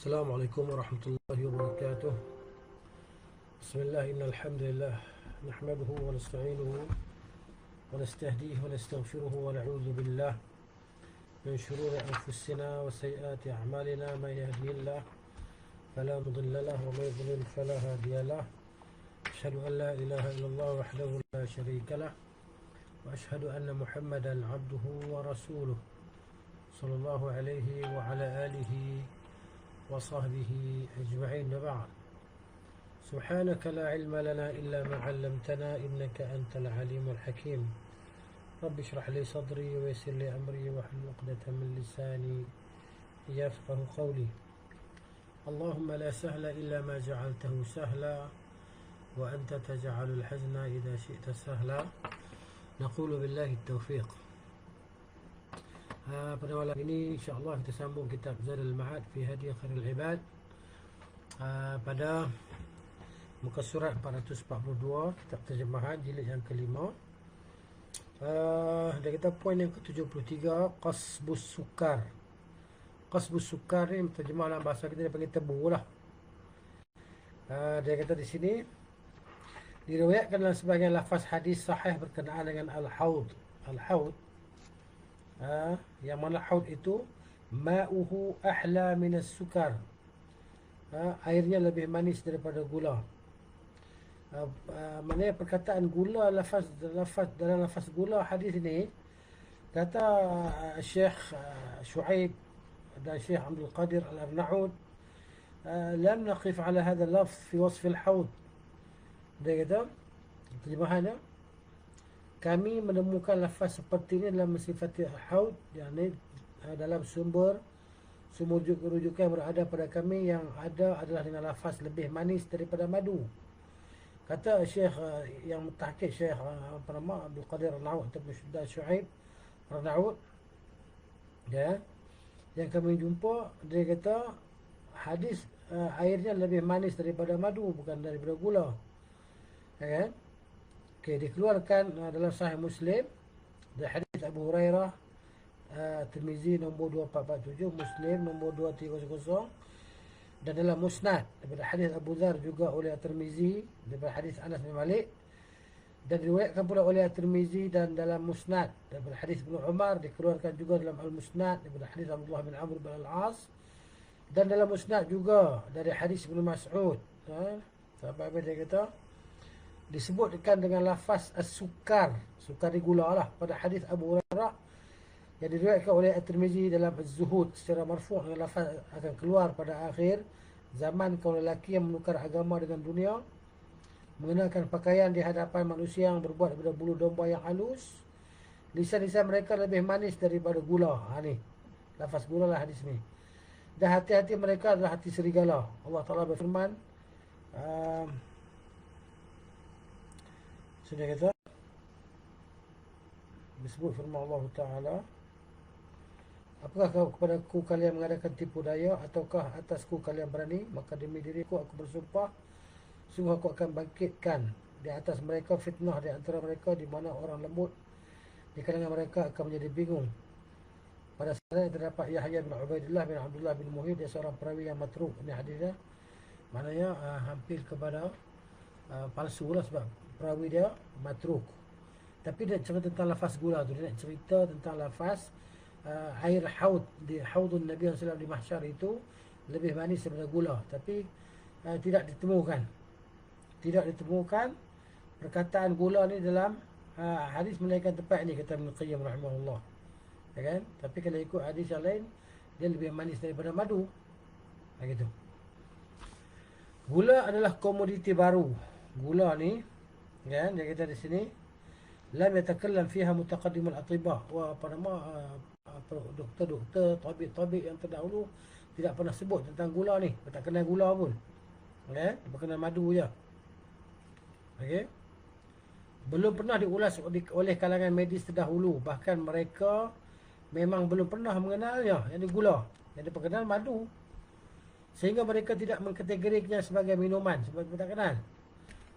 السلام عليكم ورحمة الله وبركاته. بسم الله، إن الحمد لله نحمده ونستعينه ونستهديه ونستغفره ونعوذ بالله من شرور أنفسنا وسيئات أعمالنا. من يهدي الله فلا مضل له ومن يضلل فلا هادي له. أشهد أن لا إله إلا الله وحده لا شريك له، وأشهد أن محمدا عبده ورسوله صلى الله عليه وعلى آله وصحبه أجمعين. بعد، سبحانك لا علم لنا إلا ما علمتنا إنك أنت العليم الحكيم. رب اشرح لي صدري ويسر لي أمري واحلل عقدة من لساني يفقه قولي. اللهم لا سهل إلا ما جعلته سهلا وأنت تجعل الحزن إذا شئت سهلا. نقول بالله التوفيق. Pada malam ini insya-Allah kita sambung kitab Zadul Ma'ad fi Hadi Khairul Ibad pada muka surat 442, kitab terjemahan jilid yang kelima. Dan kita poin yang ke-73, qasbus sukar. Qasbus sukar ni terjemah dalam bahasa kita dia panggil tebu lah. Dia kata di sini diriwayatkan dalam sebahagian lafaz hadis sahih berkenaan dengan al-haud. Al-haud, yang mana haud itu ma'uhu ahla minas sukar, airnya lebih manis daripada gula. Maknanya perkataan gula, dalam lafaz gula hadis ini kata Syekh Shu'aib dan Syekh Abdul Qadir Al-Arnaud, lam naqif ala hadha al-lafz fi wasf al-haud. Dia kata terjemahannya, kami menemukan lafaz seperti ini dalam mensifati haud, yakni dalam sumber rujukan yang berada pada kami yang ada adalah dengan lafaz lebih manis daripada madu. Kata Syekh yang tahqiq, Syekh Abdul Qadir Al-Arnaud ataupun Syuaib Al-Arnaud, ya, yang kami jumpa, dia kata hadis airnya lebih manis daripada madu, bukan daripada gula, ya kan? Okey, dikeluarkan dalam Sahih Muslim dari hadis Abu Hurairah, Tirmizi nombor 2447, Muslim nombor 2300, dan dalam Musnad daripada hadis Abu Dzar juga oleh Tirmizi daripada hadis Anas bin Malik, dan diriwayatkan pula oleh Tirmizi dan dalam Musnad daripada hadis Ibnu Umar, dikeluarkan juga dalam Al-Musnad daripada hadis Abdullah bin Amr bin Al-As, dan dalam Musnad juga dari hadis Ibnu Mas'ud. Sampai dia kata disebutkan dengan lafaz as-sukar, sukar gula lah, pada hadis Abu Hurairah yang diriwayatkan oleh At-Tirmizi dalam Az-Zuhud secara marfu' dengan lafaz akan keluar pada akhir zaman kaum lelaki yang menukar agama dengan dunia, mengenakan pakaian di hadapan manusia yang berbuat daripada bulu domba yang halus, lisan-lisan mereka lebih manis daripada gula. Ni lafaz gula lah hadis ni. Dan hati-hati mereka adalah hati serigala. Allah Ta'ala berfirman, sudah kata, disebut firman Allah Ta'ala, apakah kepadaku kalian mengadakan tipu daya, ataukah atasku kalian berani? Maka demi diriku aku bersumpah, sungguh aku akan bangkitkan di atas mereka fitnah di antara mereka, di mana orang lembut di kalangan mereka akan menjadi bingung. Pada saat terdapat Yahya bin Ubaidillah bin Abdullah bin Muhid, dia seorang perawi yang matruk. Ini hadisnya maknanya hampir kepada palsu lah, sebab perawi dia matruk. Tapi dia cerita tentang lafaz gula tu, dia nak cerita tentang lafaz air haud, di haudun Nabi SAW di mahsyar itu lebih manis daripada gula. Tapi tidak ditemukan perkataan gula ni dalam hadis melainkan tempat ni, kata Ibn Qayyim rahimahullah, ya kan? Tapi kalau ikut hadis yang lain, dia lebih manis daripada madu, begitu. Gula adalah komoditi baru. Gula ni, kan, dia kata di sini, lam yatakallam fiha mutaqaddimul atibah. Wa apa nama doktor-doktor, tabib-tabib yang terdahulu tidak pernah sebut tentang gula ni. Dia tak kenal gula pun, dia kenal madu je. Okey. Belum pernah diulas oleh kalangan medis terdahulu. Bahkan mereka memang belum pernah mengenalnya, yang gula. Yang diperkenal madu, sehingga mereka tidak mengkategorikannya sebagai minuman, sebab mereka tak kenal.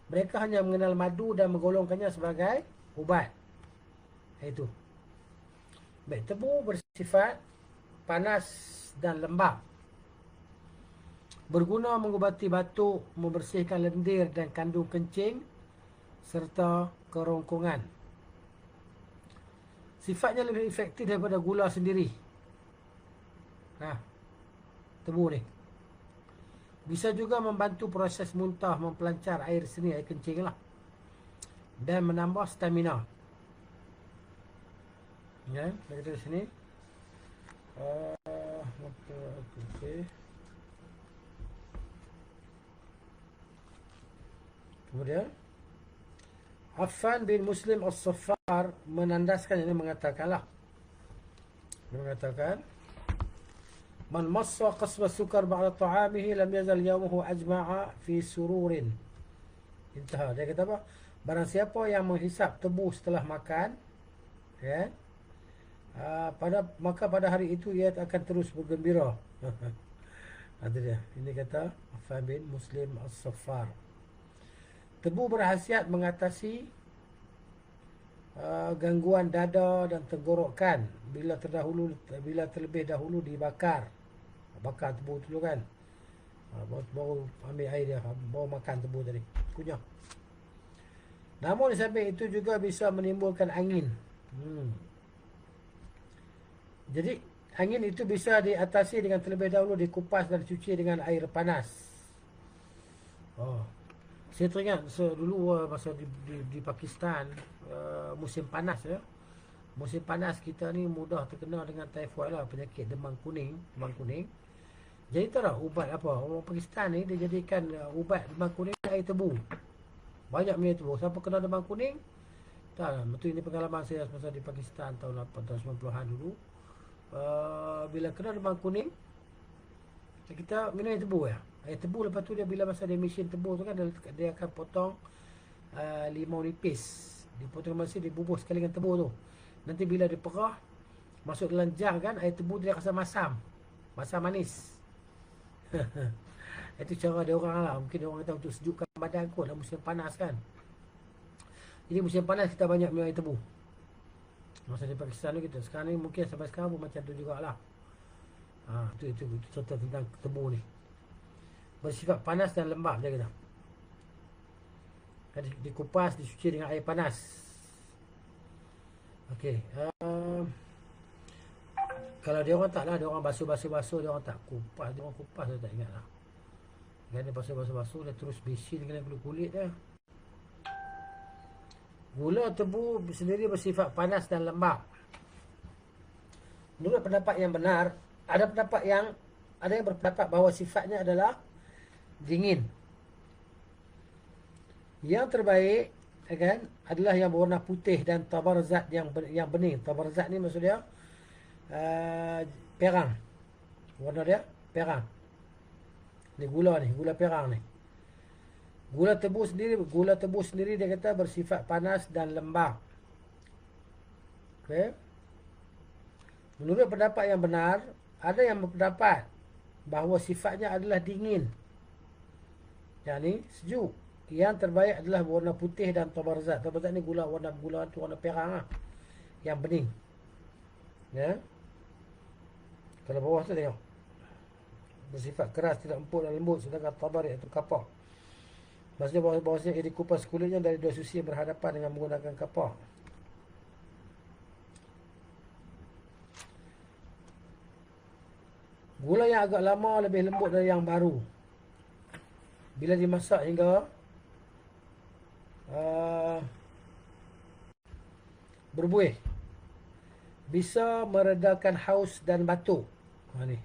Mereka hanya mengenal madu dan menggolongkannya sebagai ubat. Itu. Baik, tebu bersifat panas dan lembab. Berguna mengubati batuk, membersihkan lendir dan kandung kencing serta kerongkongan. Sifatnya lebih efektif daripada gula sendiri. Nah, tebu ni. Bisa juga membantu proses muntah, mempelancar air seni, air kencing lah. Dan menambah stamina. Ya, kita di sini. Okay. Kemudian Affan bin Muslim As-Saffar menandaskan, ini mengatakanlah. Dia mengatakan, Man massa qasba sukar ba'da ta'amihi lam yazal yawmuhu ajma'a fi sururin. Intah. Dia kata apa? Barang siapa yang menghisap tebu setelah makan, ya, maka pada hari itu ia akan terus bergembira. Ada dia. Ini kata Affan bin Muslim As-Saffar. Tebu berkhasiat mengatasi gangguan dada dan tenggorokan bila terlebih dahulu dibakar. Bakar tebu tu kan. Baru ambil air dia, baru makan tebu tadi. Kunyah. Namun di samping itu juga bisa menimbulkan angin. Jadi angin itu bisa diatasi dengan terlebih dahulu dikupas dan dicuci dengan air panas. Saya teringat dulu masa di Pakistan, musim panas ya. Musim panas kita ni mudah terkena dengan typhoid lah, penyakit demam kuning. Jadi tahu tak ubat apa? Orang Pakistan ni dia jadikan ubat demam kuning air tebu. Banyak minum tebu. Siapa kena demam kuning? Tak, betul, ini pengalaman saya masa di Pakistan tahun 90-an dulu. Bila kena demam kuning, kita minum air tebu ya. Air tebu, lepas tu dia bila masa dia mesin tebu tu kan, dia akan potong limau nipis. Dipotong masa dia bubuh sekali dengan tebu tu. Nanti bila dia perah, masuk dalam jar kan, air tebu dia rasa masam. Masam manis. Itu cara dia orang lah. Mungkin dia orang kata untuk sejukkan badan kot dalam musim panas kan. Jadi musim panas kita banyak minum air tebu. Masa di Pakistan ni kita. Sekarang ni mungkin sampai sekarang pun macam tu jugalah. Itu cerita tentang tebu ni. Bersifat panas dan lembab dia kata. Dikupas, dicuci dengan air panas. Okey. Kalau dia orang tak lah, dia orang basuh, dia orang tak kupas. Dia orang kupas, saya tak ingat lah. Kan dia basuh, dia terus mesin dengan kulit dia. Gula tebu sendiri bersifat panas dan lembab. Menurut pendapat yang benar, ada yang berpendapat bahawa sifatnya adalah dingin. Yang terbaik kan adalah yang berwarna putih dan tabarzat yang bening. Tabarzat ni maksudnya perang. Warna dia perang. Ni gula perang ni. Gula tebu sendiri dia kata bersifat panas dan lembab. Okey. Menurut pendapat yang benar, ada yang berpendapat bahawa sifatnya adalah dingin. Yang ni sejuk. Yang terbaik adalah warna putih dan tabarzat. Tabarzat ni warna perang lah. Yang bening. Ya. Kalau bawah tu tengok. Bersifat keras, tidak empuk dan lembut. Sedangkan tabar iaitu kapak. Maksudnya bahawasanya ia dikupas kulitnya dari dua sisi yang berhadapan dengan menggunakan kapak. Gula yang agak lama lebih lembut dari yang baru. Bila dimasak hingga berbuih, bisa meredakan haus dan batuk. Ni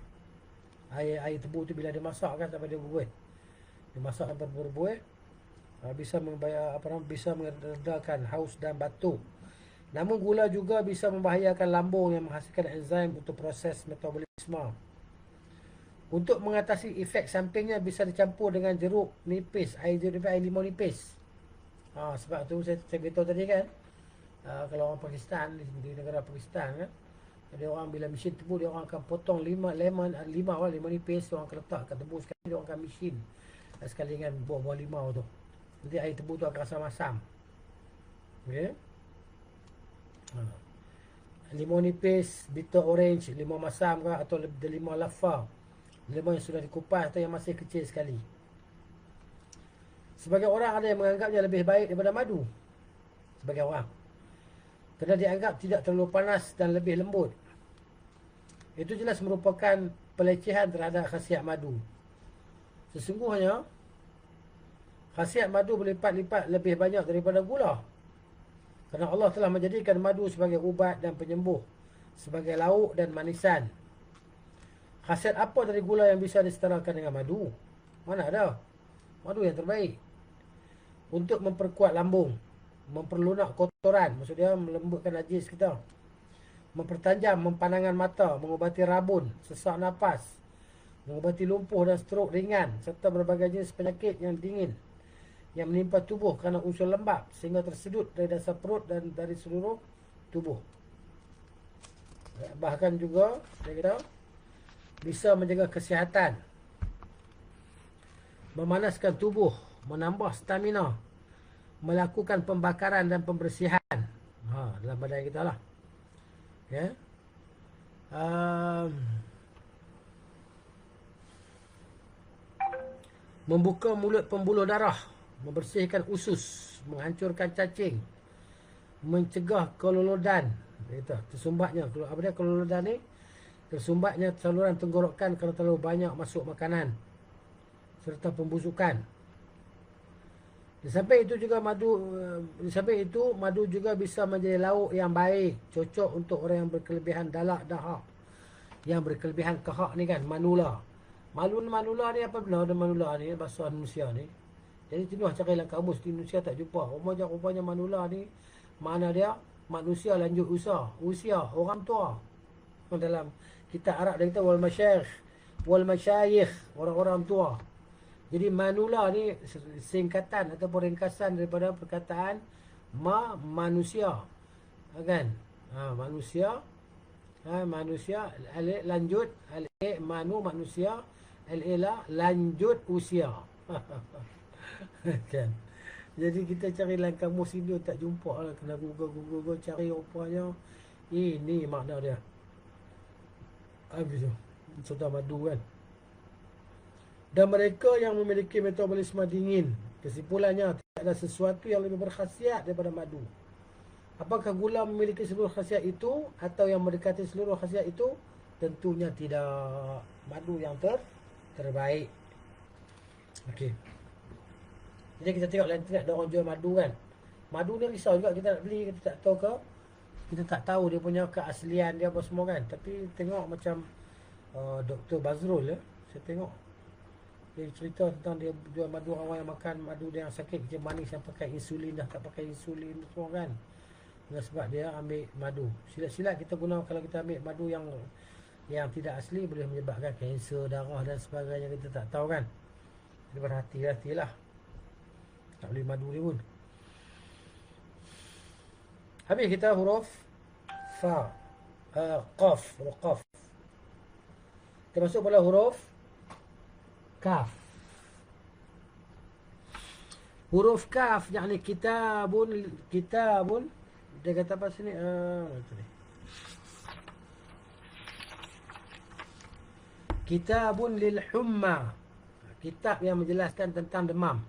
air tebu tu bila dimasak kan sampai dia berbuih. Dimasak sampai berbuih, bisa meredakan haus dan batuk. Namun gula juga bisa membahayakan lambung yang menghasilkan enzim untuk proses metabolisme. Untuk mengatasi efek sampingnya bisa dicampur dengan jeruk nipis, air limau nipis. Sebab tu saya beritahu tadi kan, kalau orang Pakistan, di negara Pakistan kan, dia orang bila mesin tebu, dia orang akan potong limau nipis, dia orang akan letak kat tebu sekali, dia orang akan mesin sekali dengan buah-buah limau tu. Nanti air tebu tu akan rasa masam. Okay. Limau nipis, bitter orange, limau masam ke, atau limau lafar. lemon yang sudah dikupas atau yang masih kecil sekali. Sebagai orang ada yang menganggapnya lebih baik daripada madu. Sebagai orang, kerana dianggap tidak terlalu panas dan lebih lembut. Itu jelas merupakan pelecehan terhadap khasiat madu. Sesungguhnya khasiat madu berlipat-lipat lebih banyak daripada gula. Kerana Allah telah menjadikan madu sebagai ubat dan penyembuh, sebagai lauk dan manisan. Khasiat apa dari gula yang bisa disetarakan dengan madu? Mana ada? Madu yang terbaik. Untuk memperkuat lambung, memperlunak kotoran, maksudnya melembutkan najis kita, mempertajam mempandangan mata, mengubati rabun, sesak nafas, mengubati lumpuh dan strok ringan, serta berbagai jenis penyakit yang dingin yang menimpa tubuh kerana unsur lembab sehingga tersedut dari dasar perut dan dari seluruh tubuh. Bahkan juga saya kata bisa menjaga kesihatan, memanaskan tubuh, menambah stamina, melakukan pembakaran dan pembersihan dalam badan kita lah. Ya. Membuka mulut pembuluh darah, membersihkan usus, menghancurkan cacing, mencegah kelolodan. Tersumbatnya, apa dia kelolodan ni? Tersumbatnya saluran tenggorokan kerana terlalu banyak masuk makanan, serta pembusukan. Di samping itu madu juga bisa menjadi lauk yang baik, cocok untuk orang yang berkelebihan dalak dahak, yang berkelebihan kahak ni kan, manula. Manula ni apa benar manula ni, bahasa Indonesia ni. Jadi jenuh cari dalam kamus di Indonesia tak jumpa. Rupanya manula ni makna dia manusia lanjut usia, orang tua. Dalam kitab Arab dia kata wal masyayikh, orang-orang tua. Jadi manula ni singkatan ataupun ringkasan daripada perkataan manusia. Kan? Manusia. Manusia lanjut, manusia, lanjut usia. Kan? Jadi kita cari dalam kamus Indo tak jumpa lah. Kena Google cari rupanya ini makna dia. Habis tu soda madu kan. Dan mereka yang memiliki metabolisme dingin, kesimpulannya tidak ada sesuatu yang lebih berkhasiat daripada madu. Apakah gula memiliki seluruh khasiat itu atau yang mendekati seluruh khasiat itu? Tentunya tidak. Madu yang terbaik. Okey. Jadi kita tengok dalam internet ada orang jual madu kan. Madu ni risau juga kita nak beli, kita tak tahu ke. Kita tak tahu dia punya keaslian dia apa semua kan. Tapi tengok macam Dr. Bazrul saya tengok dia cerita tentang dia jual madu, orang yang makan madu dia yang sakit kecil manis, yang pakai insulin dah tak pakai insulin semua kan. Dan sebab dia ambil madu. Silat-silat kita guna kalau kita ambil madu yang tidak asli boleh menyebabkan kanser darah dan sebagainya, kita tak tahu kan. Jadi berhati-hatilah. Tak boleh madu ni pun. Habis kita huruf fa, qaf, huruf qaf. Kita masuk pada huruf kaf. Huruf kaf yakni kitabun, dia kata apa sini? Kitabun lil humma. Kitab yang menjelaskan tentang demam.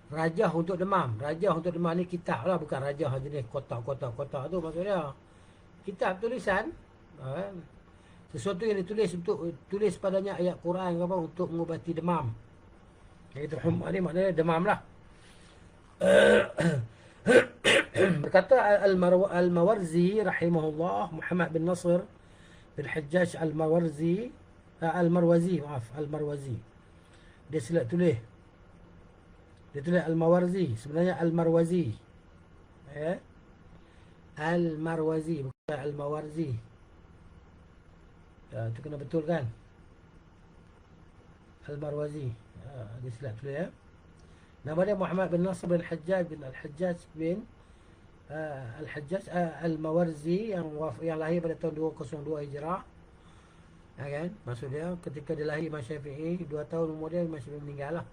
Rajah untuk demam. Rajah untuk demam ni kitab lah, bukan rajah jenis kotak-kotak tu maksudnya. Kitab tulisan, sesuatu yang ditulis untuk tulis padanya ayat Quran apa untuk mengubati demam. Itu humma ni maknanya demam lah. Berkata Al-Mawarzi rahimahullah, Muhammad bin Nasr bin Hajjaj Al-Marwazi, dia silap tulis. Dia tulis Al-Mawarzi, sebenarnya Al-Marwazi. Al-Marwazi bukan Al-Mawarzi. Itu kena betul kan? Al-Marwazi. Dia silap tulis ya. Nama dia Muhammad bin Nasr bin Hajjaj bin Al-Hajjaj bin Al-Hajjaj Al-Mawarzi yang lahir pada tahun 202 Hijrah. Kan? Maksud dia ketika dia lahir Imam Syafi'i 2 tahun umur dia, Imam Syafi'i meninggal lah.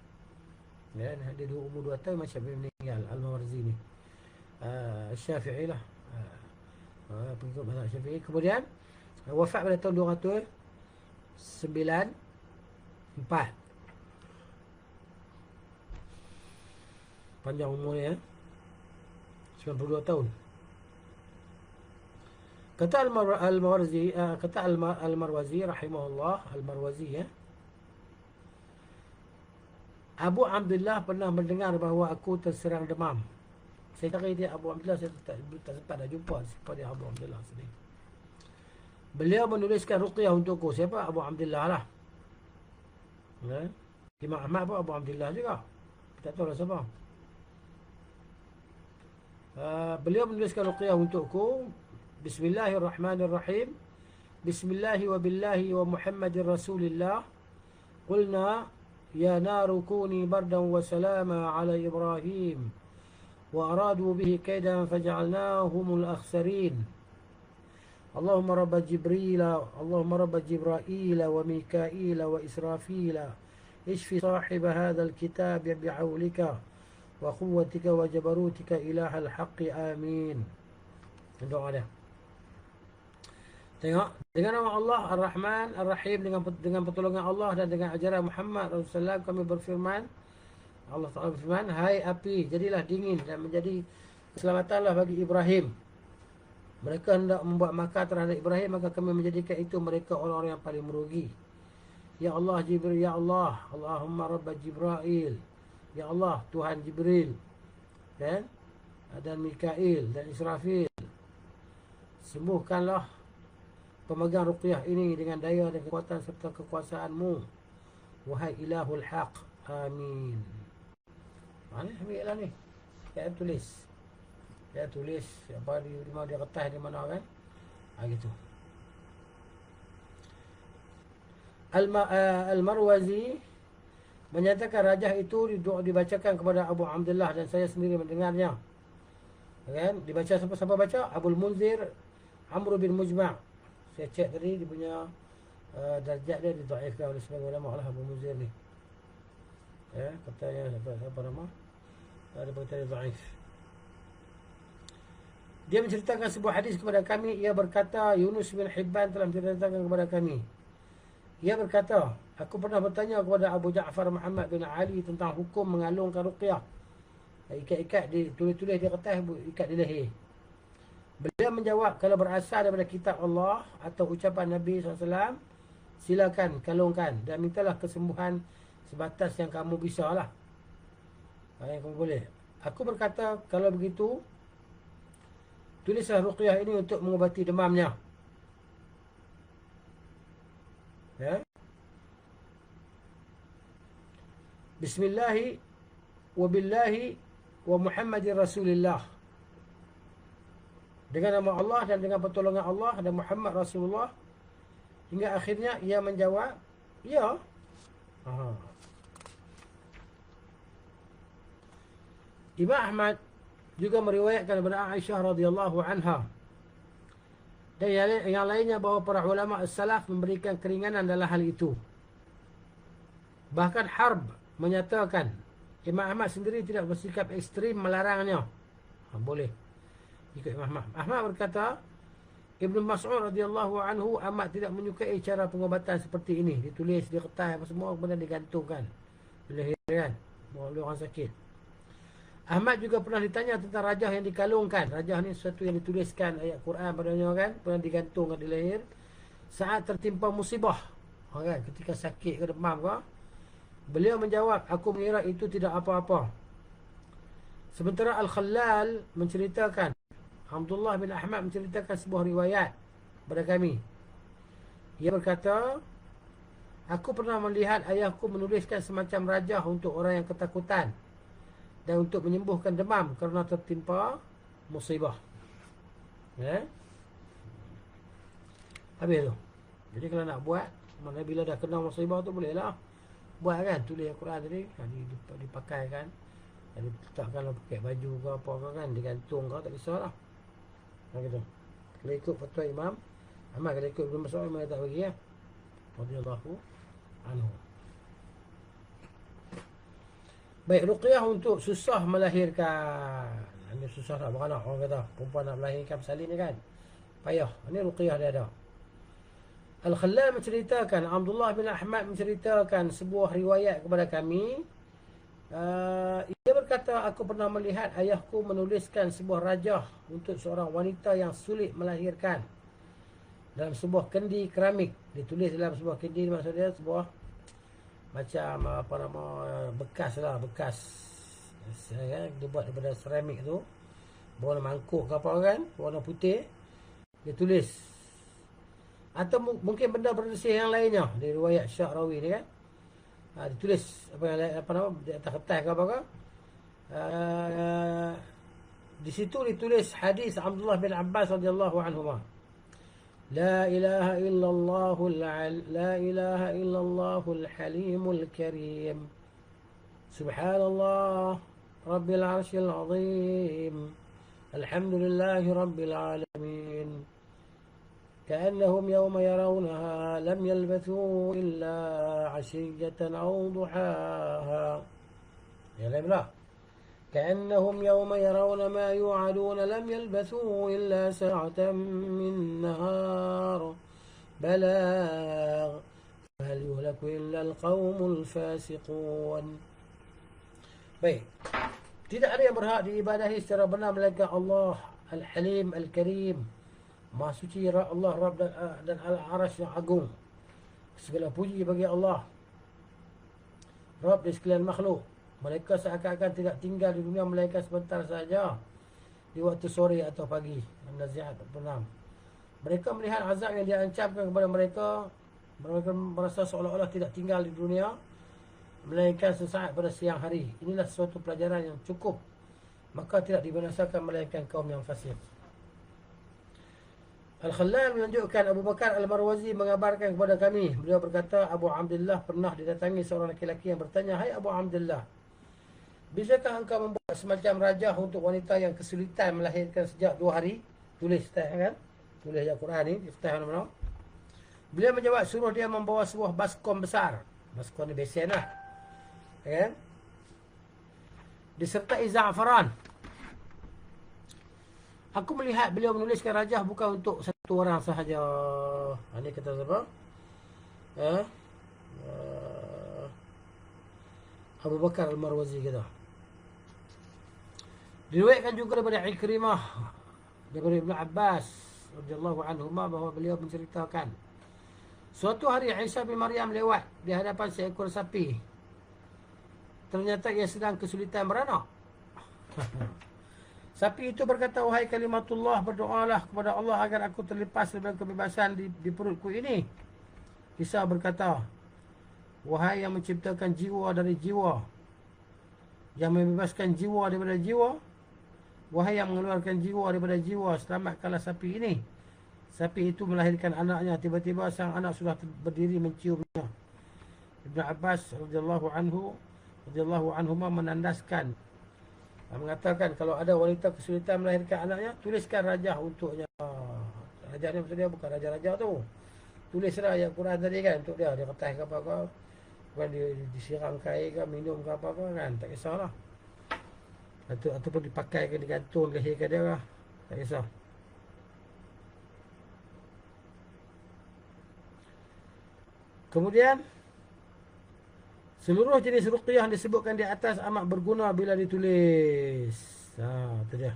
Kan? Dia umur 2 tahun Imam Syafi'i meninggal. Al-Mawarzi ni Syafi'i lah, pengikut mazhab Syafi'i. Kemudian wafat pada tahun 209 4. Panjang umurnya 92 tahun. Kata Al-Marwazi rahimahullah, Al-Marwazi ya. Abu Abdullah pernah mendengar bahawa aku terserang demam. Saya cari dia Abu Abdullah, saya tak sempat dah jumpa siapa dia Abu Abdullah sini. Beliau menuliskan ruqyah untukku. Siapa? Abu Abdullah lah. Ya. Imam Ahmad pun Abu Abdullah juga. Tak tahu lah siapa. Beliau menuliskan ruqyah untukku. Bismillahirrahmanirrahim. Bismillahi wa billahi wa Muhammadir Rasulillah. Qulna ya naru kuni bardan wa salama ala Ibrahim. Wa aradu bihi kaidan faj'alnahumul akhsarin. Allahumma rabba Jibril wa Mikail wa Israfil. Ishfi sahib hadzal kitab bi'aulika wa quwwatika wa jabarutika ilahal haqqi amin. Doa dia. Tengok, dengan nama Allah Ar-Rahman Ar-Rahim, dengan pertolongan Allah dan dengan ajaran Muhammad Rasulullah kami berfirman. Allah Ta'ala berfirman, hai api, jadilah dingin dan menjadi keselamatanlah bagi Ibrahim. Mereka hendak membuat makar terhadap Ibrahim, maka kami menjadikan itu mereka orang-orang yang paling merugi. Ya Allah Jibril, ya Allah, Allahumma rabba Jibril, ya Allah Tuhan Jibril, kan? Dan Mikail dan Israfil, sembuhkanlah pemegang ruqyah ini dengan daya dan kekuatan serta kekuasaanmu, wahai ilahul haq, amin. Mana ambil lah ni, saya tulis apa di mana dia kertas di mana kan, gitu. Al-Marwazi menyatakan rajah itu dibacakan kepada Abu Abdullah dan saya sendiri mendengarnya. Kan? Dibaca siapa baca? Abul Munzir, Amr bin Mujma'. Saya cek tadi dia punya darjat dia didhaifkan oleh sebagian ulama lah Abu Munzir ni. Ya, katanya apa nama? Ada berkata dia dhaif. Dia menceritakan sebuah hadis kepada kami. Ia berkata, Yunus bin Hibban telah menceritakan kepada kami. Ia berkata, aku pernah bertanya kepada Abu Ja'far Muhammad bin Ali tentang hukum mengalungkan ruqyah. Ikat-ikat, tulis-tulis di kertas, ikat di leher. Beliau menjawab, kalau berasal daripada kitab Allah atau ucapan Nabi SAW, silakan kalungkan dan mintalah kesembuhan sebatas yang kamu bisa lah. Yang kamu boleh. Aku berkata, kalau begitu, tulislah ruqyah ini untuk mengubati demamnya. Ya. Bismillahi wa billahi wa Muhammadir Rasulillah. Dengan nama Allah dan dengan pertolongan Allah dan Muhammad Rasulullah. Hingga akhirnya ia menjawab, ya. Imam Ahmad juga meriwayatkan daripada Aisyah radhiyallahu anha dan yang lainnya bahawa para ulama as-salaf memberikan keringanan dalam hal itu. Bahkan Harb menyatakan Imam Ahmad sendiri tidak bersikap ekstrim melarangnya. Boleh ikut Imam Ahmad. Ahmad berkata, Ibnu Mas'ud radhiyallahu anhu amat tidak menyukai cara pengobatan seperti ini. Ditulis di kertas apa semua kemudian digantungkan di leher kan, oleh orang sakit. Ahmad juga pernah ditanya tentang rajah yang dikalungkan. Rajah ni sesuatu yang dituliskan ayat Quran padanya kan, pernah digantungkan di leher saat tertimpa musibah. Kan, ketika sakit ke demam ke. Beliau menjawab, aku mengira itu tidak apa-apa. Sementara Al-Khallal menceritakan, Abdullah bin Ahmad menceritakan sebuah riwayat kepada kami. Ia berkata, aku pernah melihat ayahku menuliskan semacam rajah untuk orang yang ketakutan dan untuk menyembuhkan demam kerana tertimpa musibah. Ya. Habis tu. Jadi kalau nak buat, mana bila dah kena musibah tu bolehlah buat kan, tulis Al-Quran tadi, dipakai kan. Jadi letakkanlah pakai baju ke apa ke kan, digantung ke, tak kisahlah. Gitu. Kalau ikut fatwa Imam Ahmad, kalau ikut Ibn Mas'ud memang tak bagi ya. Radhiyallahu anhu. Baik, ruqyah untuk susah melahirkan. Ini susah nak beranak, orang kata perempuan nak melahirkan bersalin ni kan, payah. Ini ruqyah dia ada. Al-Khallal menceritakan, Abdullah bin Ahmad menceritakan sebuah riwayat kepada kami. Ia berkata, aku pernah melihat ayahku menuliskan sebuah rajah untuk seorang wanita yang sulit melahirkan dalam sebuah kendi keramik. Ditulis dalam sebuah kendi, maksudnya sebuah macam apa nama, bekas lah, bekas ya, dibuat daripada seramik tu, berwarna mangkuk ke apa kan, warna putih. Dia tulis, atau mungkin benda berdesir yang lainnya di riwayat Syarawi ni kan. Ditulis apa yang lain, apa nama, di atas kertas ke apa ke. Di situ ditulis hadis Abdullah bin Abbas radhiyallahu anhuma. La ilaha illallahul la ilaha illallahul halimul karim. Subhanallah rabbil arsyil azim. Alhamdulillahi rabbil alamin. كأنهم يوم يرونها لم يلبثوا إلا عشية أو ضحاها. يا لا، كأنهم يوم يرون ما يوعدون لم يلبثوا إلا ساعة من نهار بلاغ فهل يهلك إلا القوم الفاسقون. Baik, tidak ada yang berhak diibadahi secara benar melainkan Allah Al-Halim Al-Karim, Maha suci Allah Rabb dan Al-Arash yang agung. Segala puji bagi Allah, Rabb di sekalian makhluk. Mereka seakan-akan tidak tinggal di dunia melainkan sebentar saja, di waktu sore atau pagi. An-Nazi'at 46. Mereka melihat azab yang diancamkan kepada mereka. Mereka merasa seolah-olah tidak tinggal di dunia melainkan sesaat pada siang hari. Inilah suatu pelajaran yang cukup, maka tidak dibinasakan melainkan kaum yang fasik. Al-Khallal menunjukkan Abu Bakar Al-Marwazi mengabarkan kepada kami. Beliau berkata, Abu Abdullah pernah didatangi seorang lelaki yang bertanya, hai Abu Abdullah, bisakah engkau membuat semacam rajah untuk wanita yang kesulitan melahirkan sejak 2 hari? Tulis kan? Tulis Al-Quran ni, iftah mana-mana. Beliau menjawab, suruh dia membawa sebuah baskom besar. Baskom ni besen lah, kan? Disertai za'afaran. Aku melihat beliau menuliskan rajah bukan untuk satu orang sahaja. Ini kata siapa? Abu Bakar Al-Marwazi kata. Diriwayatkan juga daripada Ikrimah, daripada Ibn Abbas radhiyallahu anhuma, bahawa beliau menceritakan, suatu hari Isa bin Maryam lewat di hadapan seekor sapi. Ternyata ia sedang kesulitan beranak. Sapi itu berkata, wahai kalimatullah, berdoalah kepada Allah agar aku terlepas dari kebebasan di perutku ini. Isa berkata, wahai yang menciptakan jiwa dari jiwa, yang membebaskan jiwa daripada jiwa, wahai yang mengeluarkan jiwa daripada jiwa, selamatkanlah sapi ini. Sapi itu melahirkan anaknya. Tiba-tiba sang anak sudah berdiri menciumnya. Ibn Abbas radhiyallahu anhuma menandaskan, mengatakan, kalau ada wanita kesulitan melahirkan anaknya, tuliskan rajah untuknya. Rajah ni maksudnya bukan raja-raja tu. Tulislah ayat Quran tadi kan untuk dia. Dia kertas ke apa-apa, bukan disiram air ke, minum ke apa-apa kan, tak kisahlah. Ataupun dipakai ke, digantung leher ke dia lah, tak kisah. Kemudian, seluruh jenis ruqyah disebutkan di atas amat berguna bila ditulis. Itu dia.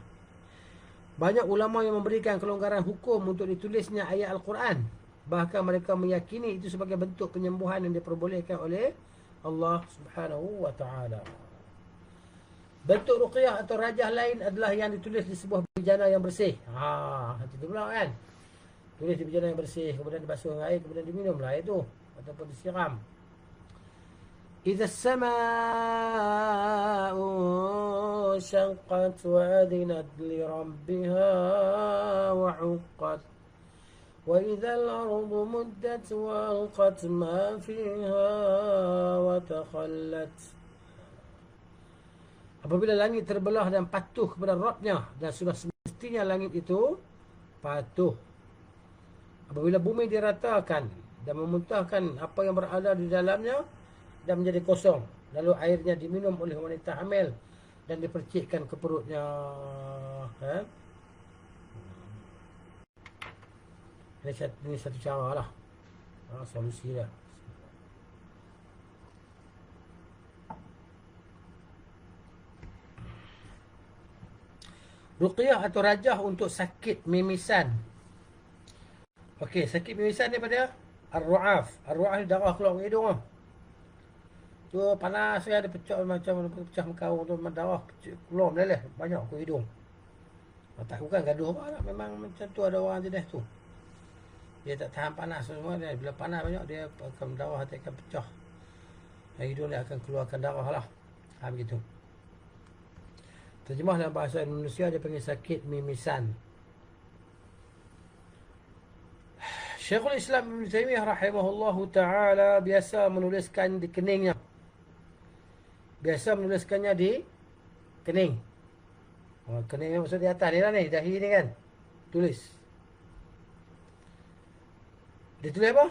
Banyak ulama yang memberikan kelonggaran hukum untuk ditulisnya ayat Al-Quran. Bahkan mereka meyakini itu sebagai bentuk penyembuhan yang diperbolehkan oleh Allah Subhanahu wa ta'ala. Bentuk ruqyah atau rajah lain adalah yang ditulis di sebuah bejana yang bersih. Itu pula kan. Tulis di bejana yang bersih, kemudian dibasuh dengan air, kemudian diminumlah air itu, ataupun disiram. إذا السماء انشقت وأذنت لربها وحقت وإذا الأرض مدت وألقت ما فيها وتخلت. Apabila langit terbelah dan patuh kepada Rabbnya, dan sudah semestinya langit itu patuh. Apabila bumi diratakan dan memuntahkan apa yang berada di dalamnya dan menjadi kosong, lalu airnya diminum oleh wanita hamil dan dipercikkan ke perutnya. Ini satu cara lah. Solusi dah. Ruqyah atau rajah untuk sakit mimisan. Okey, sakit mimisan daripada ar-ru'af. Ar-ru'af ni darah keluar dari hidung. Tu panas dia ada pecah macam pecah mekau tu, darah keluar meleleh banyak ke hidung. Tak, bukan gaduh apa lah. Memang macam tu ada orang jenis tu. Dia tak tahan panas semua dia. Bila panas banyak dia akan darah dia akan pecah. Hidung dia akan keluarkan darah lah. Begitu. Terjemah dalam bahasa Indonesia dia panggil sakit mimisan. Syekhul Islam Ibn Taymiyah rahimahullahu ta'ala biasa menuliskan di keningnya. Biasa menuliskannya di kening. Kening maksud di atas ni lah ni. Dahi ni kan. Tulis. Dia tulis apa?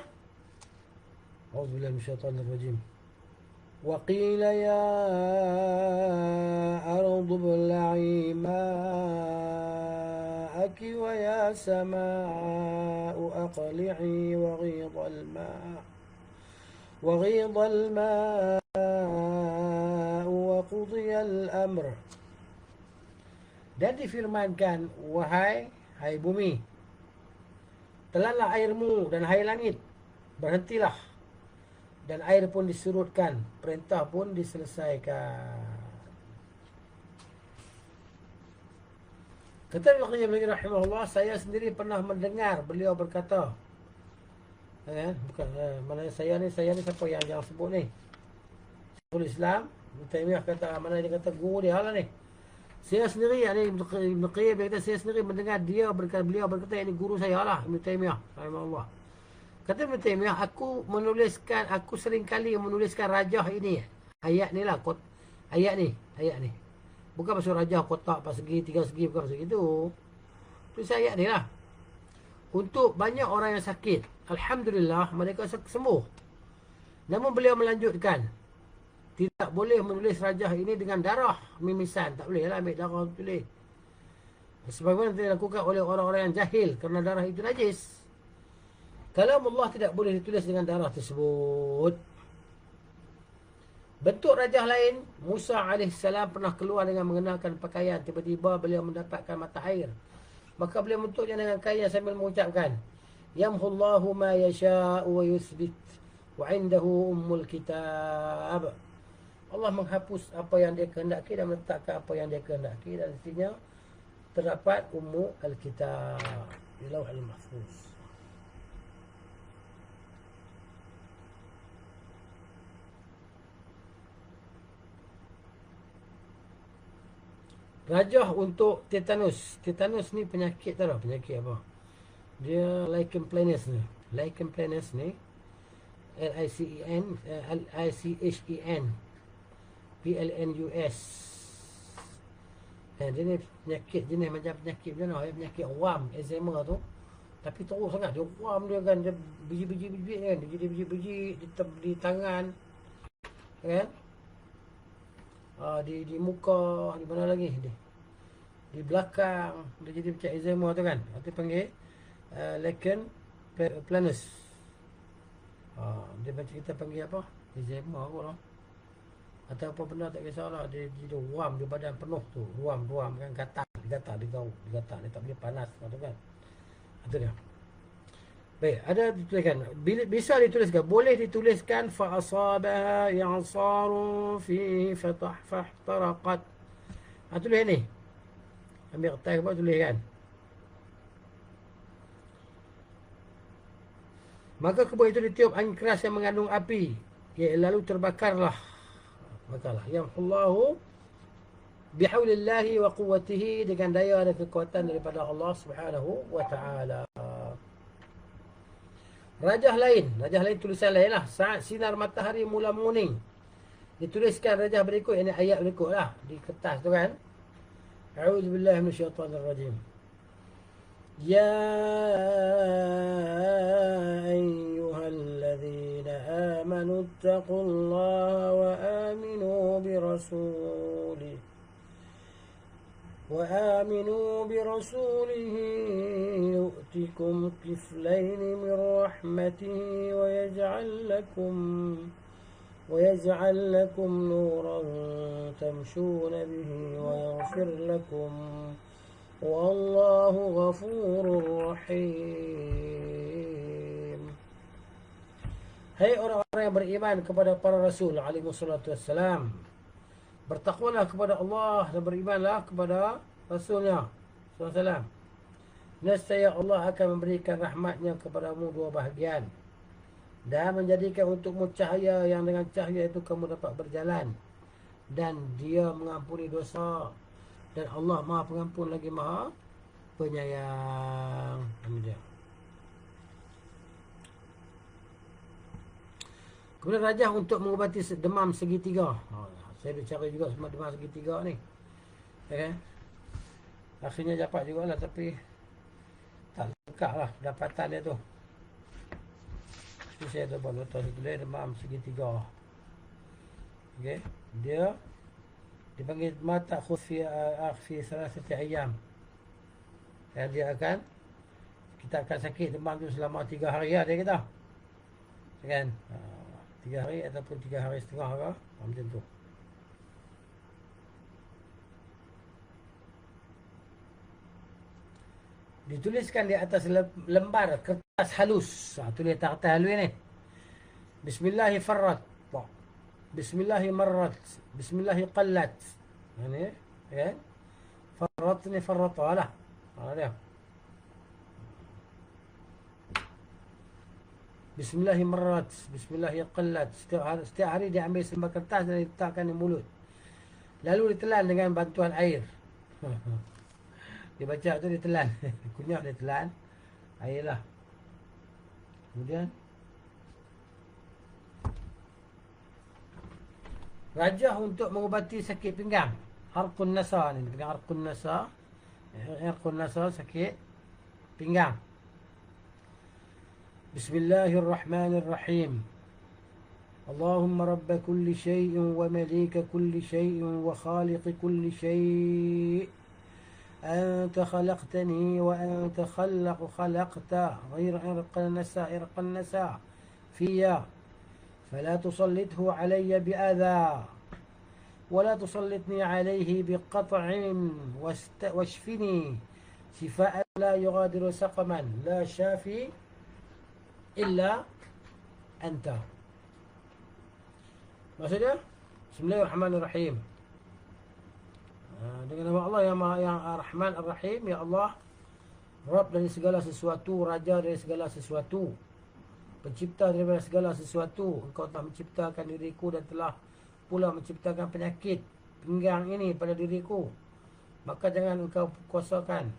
A'udzubillahi minasyaitanirrajim. وقيل يا أرض ابلعي ماءك ويا سماء أقلعي وغيض الماء وقضي الأمر. Dan difirmankan, wahai bumi, telanlah airmu dan hai langit, berhentilah. Dan air pun disurutkan, perintah pun diselesaikan. Kata Ibn Qayyim rahimahullah, saya sendiri pernah mendengar beliau berkata, bukan mana saya ni siapa yang jangan sebut ni. Syekhul Islam Ibn Taymiyah kata, mana dia kata guru dia lah ni. Saya sendiri, Ibn Qayyim dia kata, saya sendiri mendengar beliau berkata, ini guru saya lah, Ibn Taymiyah rahimahullah. Kata Ibn Taymiyah, aku seringkali menuliskan rajah ini. Ayat ni lah. Ayat ni. Bukan maksud rajah kotak, persegi, 3 segi, bukan maksud itu. Tulis ayat ni lah. Untuk banyak orang yang sakit, alhamdulillah, mereka sembuh. Namun beliau melanjutkan, tidak boleh menulis rajah ini dengan darah mimisan. Tak boleh lah ambil darah tulis. Sebagaimana dilakukan oleh orang-orang yang jahil, kerana darah itu najis. Kalam Allah tidak boleh ditulis dengan darah tersebut. Bentuk rajah lain, Musa AS pernah keluar dengan mengenakan pakaian. Tiba-tiba beliau mendapatkan mata air. Maka beliau bentuknya dengan kain sambil mengucapkan, Yamhullahu ma yasha'u wa yuthbit wa indahu ummul kitab. Allah menghapus apa yang dia kehendaki dan meletakkan apa yang dia kehendaki. Dan sisinya terdapat ummu al-kitab di Lauhul Mahfuz. Rajah untuk tetanus. Tetanus ni penyakit tau. Penyakit apa? Dia lichen planus ni. Lichen planus ni Lichen PLNUS. Dia ni penyakit jenis macam penyakit macam mana? Penyakit worm, eczema tu. Tapi teruk sangat. Dia worm dia kan. Dia biji-biji kan. Dia jadi biji-biji di tangan. Kan? Di muka, di mana lagi di belakang, dia jadi macam eczema tu kan. Itu panggil lichen planus. Dia macam kita panggil apa, eczema kot lah. Atau apa benda tak kisahlah. Dia jadi ruam di badan penuh tu. Ruam kan, gatal dia tak boleh panas tu kan. Itu dia. Baik, ada dituliskan. Bisa dituliskan, boleh dituliskan fa asabaha i'sarun fi fahtaraqat. Tulis ni. Ambil kertas apa tulis kan. Maka kebun itu ditiup angin keras yang mengandung api, lalu terbakarlah. Yamhullahu bihaulillahi wa quwwatihi, dengan daya dan kekuatan daripada Allah Subhanahu wa taala. Rajah lain tulisan lain lah. Saat sinar matahari mula menguning, dituliskan rajah berikut. Ini ayat berikut lah di kertas tu kan. A'udzubillahi minasyaitanirrajim. Ya ayyuhalladzina amanu ittaqullaha wa aminu birasulihi وآمنوا برسوله يؤتكم كفلين من رحمته ويجعل لكم نورا تمشون به ويغفر لكم والله غفور رحيم. Hai orang-orang yang beriman kepada para rasul alaihi wassalatu wassalam, bertakwalah kepada Allah dan berimanlah kepada Rasulnya SAW. Nescaya Allah akan memberikan rahmatnya kepadamu dua bahagian dan menjadikan untukmu cahaya yang dengan cahaya itu kamu dapat berjalan, dan dia mengampuni dosa, dan Allah maha pengampun lagi maha penyayang. Alhamdulillah. Kemudian rajah untuk mengubati demam segitiga. Saya dah cari juga semua demam segitiga ni. Okay. Akhirnya dapat juga lah, tapi tak lengkap lah pendapatan dia tu. Jadi saya dah buat tulis demam segitiga. Okay. Dia dipanggil mata khufi salasati ayyam. Dan dia akan, kita akan sakit demam tu selama 3 hari lah dia kata. Kan? 3 hari ataupun 3 hari setengah ke, macam tu. Dituliskan di atas lembar kertas halus. Tulis kertas halus ni. Bismillahi farrat. Bismillahi marrat. Bismillahi qallat. Ini, kan? Farrat ni farratalah. Dia. Bismillahi marrat. Bismillahi qallat. Setiap hari dia ambil selembar kertas dan diletakkan di mulut. Lalu ditelan dengan bantuan air. Dia baca tu dia telan. Kunyah dia telan. Air lah. Kemudian rajah untuk mengubati sakit pinggang. Harqun nasa ni. Dengar harqun nasa. Harqun nasa sakit pinggang. Bismillahirrahmanirrahim. اللهم رب كل شيء ومليك كل شيء وخالق كل شيء أنت خلقتني وأنت خلقت غير عرق النساء فيا فلا تسلطه علي بأذى ولا تسلطني عليه بقطع واشفني شفاء لا يغادر سقما لا شافي إلا أنت. Maksudnya Bismillahirrahmanirrahim. Dengan nama Allah yang Ar-Rahman Ar-Rahim. Ya Allah, Rabb dari segala sesuatu, Raja dari segala sesuatu, Pencipta daripada segala sesuatu. Engkau telah menciptakan diriku dan telah pula menciptakan penyakit pinggang ini pada diriku. Maka jangan engkau kuasakan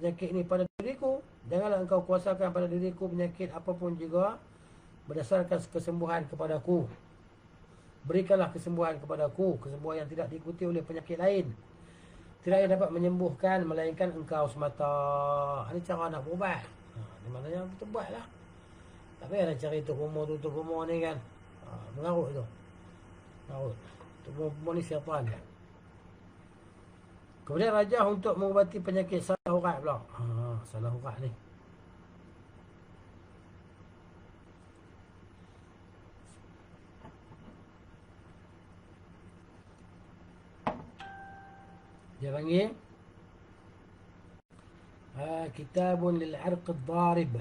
penyakit ini pada diriku. Janganlah engkau kuasakan pada diriku penyakit apapun juga berdasarkan kesembuhan kepadaku. Berikanlah kesembuhan kepadaku, kesembuhan yang tidak diikuti oleh penyakit lain. Tidak yang dapat menyembuhkan melainkan engkau semata. Ini cara nak berubat. Ini maknanya betul buat lah. Tak payah nak cari tutup rumah ni kan. Mengarut tu. Mengarut. Tutup rumah ni syaitan kan. Kemudian rajah untuk mengubati penyakit salah urat pula. Salah urat ni. Dia panggil Kitabun lil-'arq ad-darib.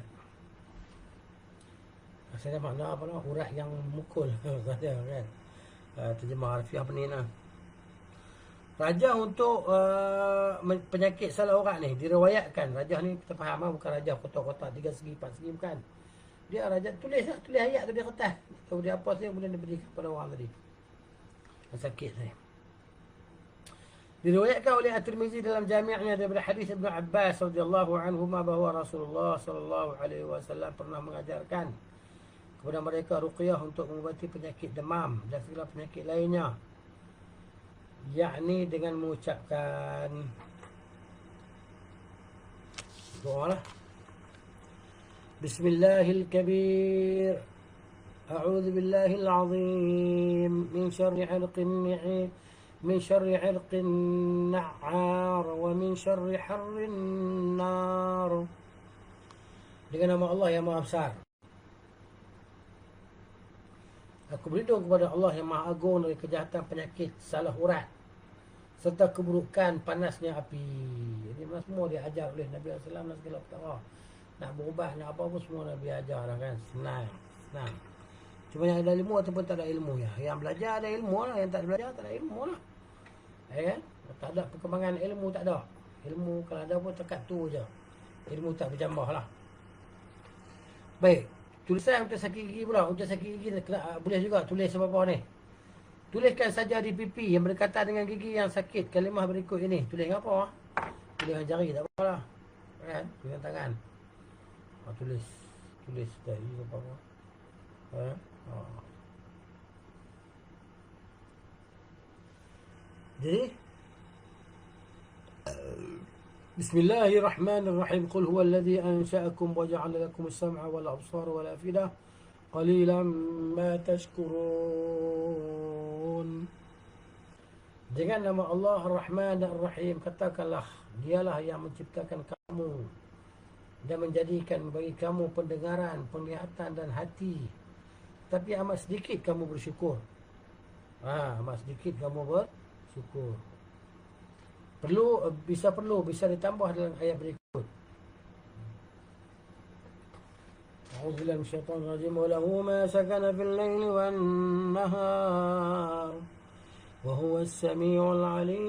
Maksudnya makna apa lah? Urat yang mukul. Kan? Terjemah harfiah apa ni lah. Rajah untuk penyakit salah urat ni diriwayatkan. Rajah ni kita faham lah, bukan rajah kotak-kotak 3 segi 4 segi, bukan. Dia rajah tulis ayat tu di kertas. Tahu dia apa saja kemudian diberikan kepada orang tadi yang sakit saya. Diriwayatkan oleh At-Tirmizi dalam jami'nya daripada hadis Ibnu Abbas radhiyallahu anhuma bahawa Rasulullah sallallahu alaihi wasallam pernah mengajarkan kepada mereka ruqyah untuk mengubati penyakit demam dan segala penyakit lainnya, yakni dengan mengucapkan doa lah. Bismillahil kabir, a'udzu billahil azim min syarri 'alqin min syarri 'irqin na'ar wa min syarri harrin nar. Dengan nama Allah yang Maha Besar, aku berlindung kepada Allah yang Maha Agung dari kejahatan penyakit, salah urat, serta keburukan panasnya api. Jadi semua dia ajar oleh Nabi SAW dan segala perkara. Nak berubat, nak apa pun semua Nabi ajar lah kan. Senang. Cuma yang ada ilmu ataupun tak ada ilmu ya. Yang belajar ada ilmu lah, yang tak belajar tak ada ilmu lah. Kan? Tak ada perkembangan ilmu, tak ada. Ilmu kalau ada pun tekat tu je. Ilmu tak berjambah lah. Baik. Tulisan untuk sakit gigi pula. Untuk sakit gigi boleh juga tulis apa-apa ni. Tuliskan saja di pipi yang berdekatan dengan gigi yang sakit kalimah berikut ini. Tulis apa? Tulis dengan jari tak apalah. Kan? Tulis dengan tangan. Tulis dari apa-apa. Jadi Bismillahirrahmanirrahim. Qul huwallazi ansha'akum wa ja'ala lakum as-sam'a wal absara wal afidah qalilan ma tashkurun. Dengan nama Allah Ar-Rahman dan Ar-Rahim, katakanlah, dialah yang menciptakan kamu dan menjadikan bagi kamu pendengaran, penglihatan dan hati. Tapi amat sedikit kamu bersyukur. Amat sedikit kamu bersyukur. Bisa ditambah dalam ayat berikut. A'udzubillahi minasyaitonir rajim. Wa lahu ma sakana fil laili wan nahar wa huwas samiul alim.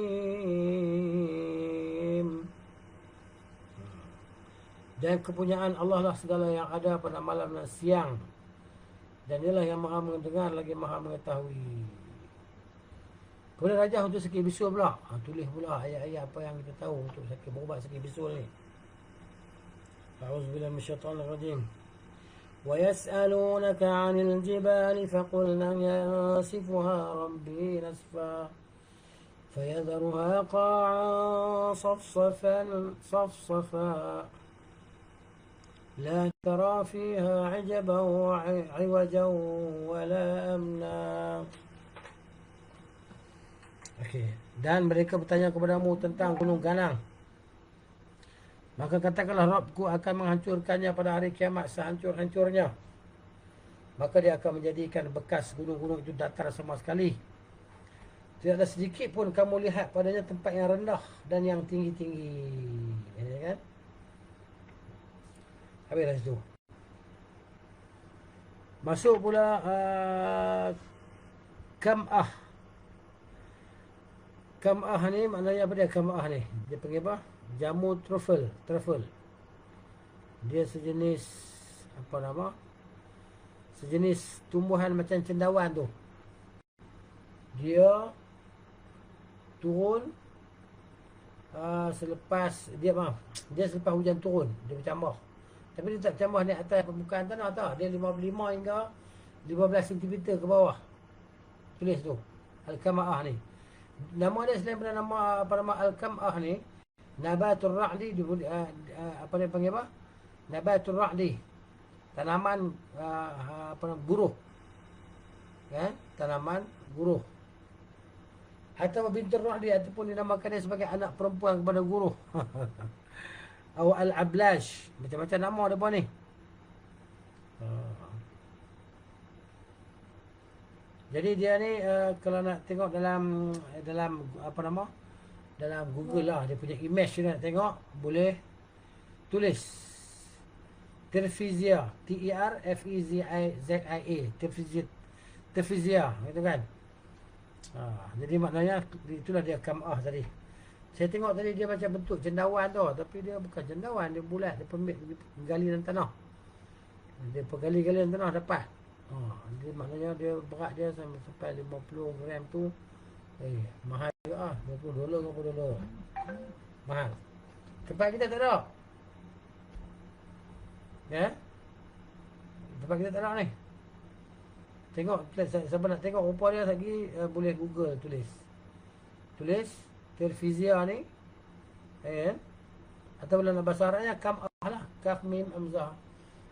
Dan kepunyaan Allah lah segala yang ada pada malam dan siang. Dan dialah yang Maha mendengar lagi Maha mengetahui. Kemudian rajah untuk sakit bisul pula. Tulis pula ayat-ayat apa yang kita tahu untuk berubat sakit bisul ni. A'udzubillahi minasyaitonir rajim. Wa yas'alunaka 'anil jibali faqulna yansifuha rabbi nasfa fayadharuha qa'an safsafa la tara fiha 'ajaban wa 'iwajan wa la amna. Okey. Dan mereka bertanya kepadamu tentang gunung ganang. Maka katakanlah, Rabbku akan menghancurkannya pada hari kiamat sehancur-hancurnya. Maka dia akan menjadikan bekas gunung-gunung itu datar sama sekali. Tidak ada sedikit pun kamu lihat padanya tempat yang rendah dan yang tinggi-tinggi. Ya kan? Habislah situ. Masuk pula kam'ah. Kam'ah ni maknanya apa dia? Kam'ah ni dia panggil apa? Jamu truffle. Dia sejenis apa nama? Sejenis tumbuhan macam cendawan tu. Dia turun selepas selepas hujan turun dia bercambah. Tapi dia tak bercambah di atas permukaan tanah tau. Dia 55 hingga 15 cm ke bawah. Tulis tu Al-Kam'ah ni. Nama dia selain pada nama Al-Kam'ah ni, Nabatul Ra'li, apa dia panggil apa? Nabatul Ra'li. Tanaman guruh. Kan? Tanaman guruh. Atau bintur Ra'li, ataupun dinamakan dia sebagai anak perempuan kepada guruh. Atau Al-Ablash. Macam-macam nama dia ni. Jadi dia ni kalau nak tengok dalam apa nama? Dalam Google lah, dia punya image nak tengok, boleh tulis Terfizia, Terfizia, Terfizia, gitu kan. Jadi maknanya itulah dia Kam'ah tadi. Saya tengok tadi dia macam bentuk cendawan tu, tapi dia bukan cendawan, dia bulat, dia gali dalam tanah. Dia pergali-gali dalam tanah dapat. Dia maknanya dia berat dia sampai 50 gram tu. Mahal juga $20. Mahal. Tempat kita tak ada. Ya? Tempat kita tak ada ni. Tengok, siapa nak tengok rupa dia lagi, boleh Google tulis Terfizia ni. Atau dalam bahasa Arabnya Kam'ah lah. Kaf mim hamzah.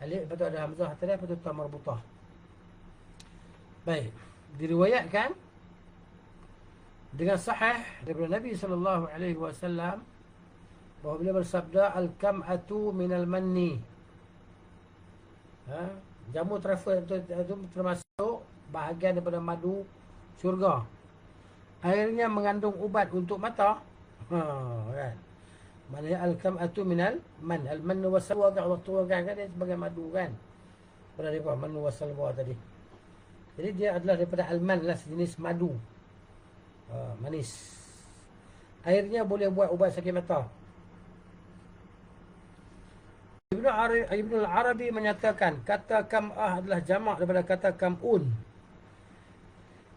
Alif, lepas tu ada hamzah atas dia, lepas tu ta marbutah. Baik, diriwayatkan dengan sahih daripada Nabi SAW bahawa beliau bersabda al-kam'atu minal manni. Jamu trufle itu termasuk bahagian daripada madu syurga. Airnya mengandung ubat untuk mata. Kan? Maknanya al-kam'atu minal man. Al-mannu wassalwa Allah turunkan kan dia sebagai madu kan. Pada dia mannu wassalwa tadi. Jadi dia adalah daripada al-man lah, sejenis madu. Manis. Airnya boleh buat ubat sakit mata. Ibn al-Arabi menyatakan kata kam'ah adalah jamak daripada kata kam'un,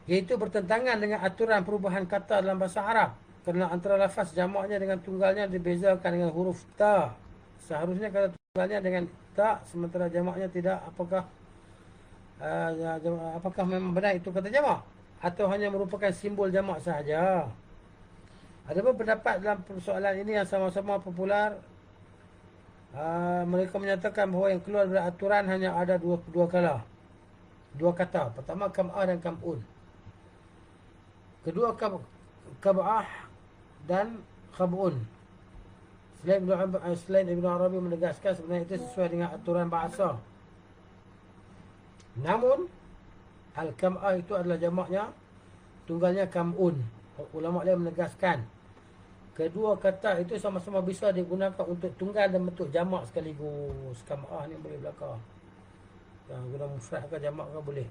iaitu bertentangan dengan aturan perubahan kata dalam bahasa Arab. Kerana antara lafaz jamaknya dengan tunggalnya dibezakan dengan huruf ta. Seharusnya kata tunggalnya dengan ta, sementara jamaknya tidak. Apakah memang benar itu kata jamak atau hanya merupakan simbol jamak sahaja? Ada pun pendapat dalam persoalan ini yang sama-sama popular. Mereka menyatakan bahawa yang keluar dari aturan hanya ada dua kata. Pertama kam'ah dan kam'un. Kedua kam'ah dan khab'un. Selain Ibn Arabi menegaskan sebenarnya itu sesuai dengan aturan bahasa. Namun al-kam'ah itu adalah jamaknya, tunggalnya kam'un. Ulama lain menegaskan kedua kata itu sama-sama bisa digunakan untuk tunggal dan bentuk jamak sekaligus. Kam'ah ni boleh belakang. Guna mufrad ke jamak ke boleh.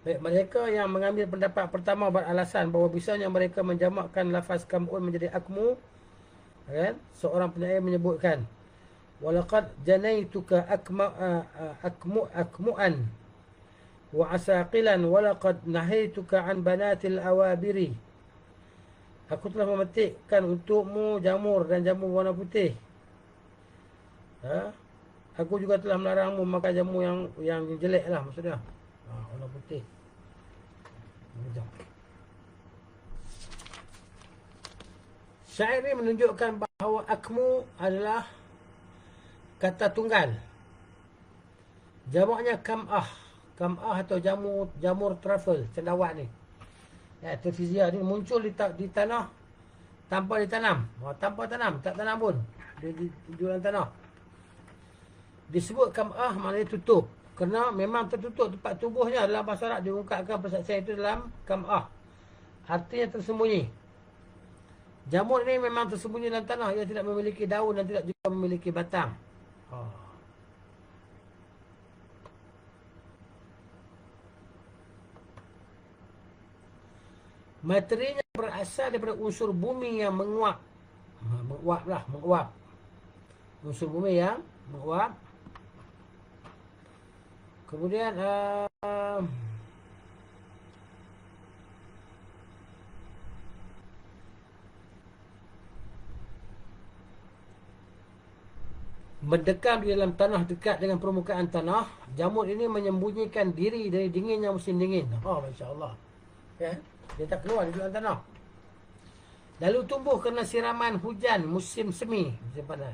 Baik, mereka yang mengambil pendapat pertama beralasan bahawa bisanya mereka menjamakkan lafaz kam'un menjadi akmu. Kan? Seorang penyair menyebutkan walaqad janaituka akmu'an wa asaqilan walaqad nahaituka an banatil awabiri. Aku telah memetikkan untukmu jamur dan jamur warna putih. Aku juga telah melarangmu makan jamur yang jelek lah maksudnya. Warna putih. Syair ini menunjukkan bahawa akmu adalah kata tunggal. Jamaknya kam'ah. Kam'ah atau jamur truffle, cendawan ni. Terfizia ni muncul di tanah tanpa ditanam. Tanpa tanam, tak tanam pun. Di dalam tanah. Disebut kam'ah maknanya tutup. Kerana memang tertutup tempat tubuhnya. Dalam bahasa Arab diungkapkan persaksian itu dalam kam'ah. Artinya tersembunyi. Jamur ini memang tersembunyi dalam tanah. Ia tidak memiliki daun dan tidak juga memiliki batang. Materinya berasal daripada unsur bumi yang menguap. Menguap. Unsur bumi yang menguap. Kemudian mendekam di dalam tanah dekat dengan permukaan tanah. Jamur ini menyembunyikan diri dari dinginnya musim dingin. Masya Allah. Ya? Dia tak keluar di dalam tanah. Lalu tumbuh kerana siraman hujan musim semi. Musim panas.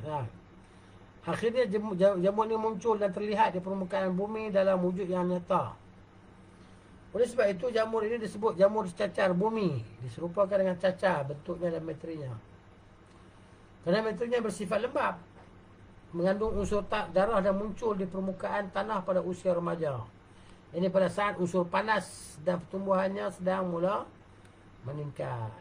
Akhirnya jamur ini muncul dan terlihat di permukaan bumi dalam wujud yang nyata. Oleh sebab itu jamur ini disebut jamur cacar bumi. Diserupakan dengan cacar bentuknya dan materinya. Kerana materinya bersifat lembab, mengandung unsur darah dan muncul di permukaan tanah pada usia remaja. Ini pada saat unsur panas dan pertumbuhannya sedang mula meningkat.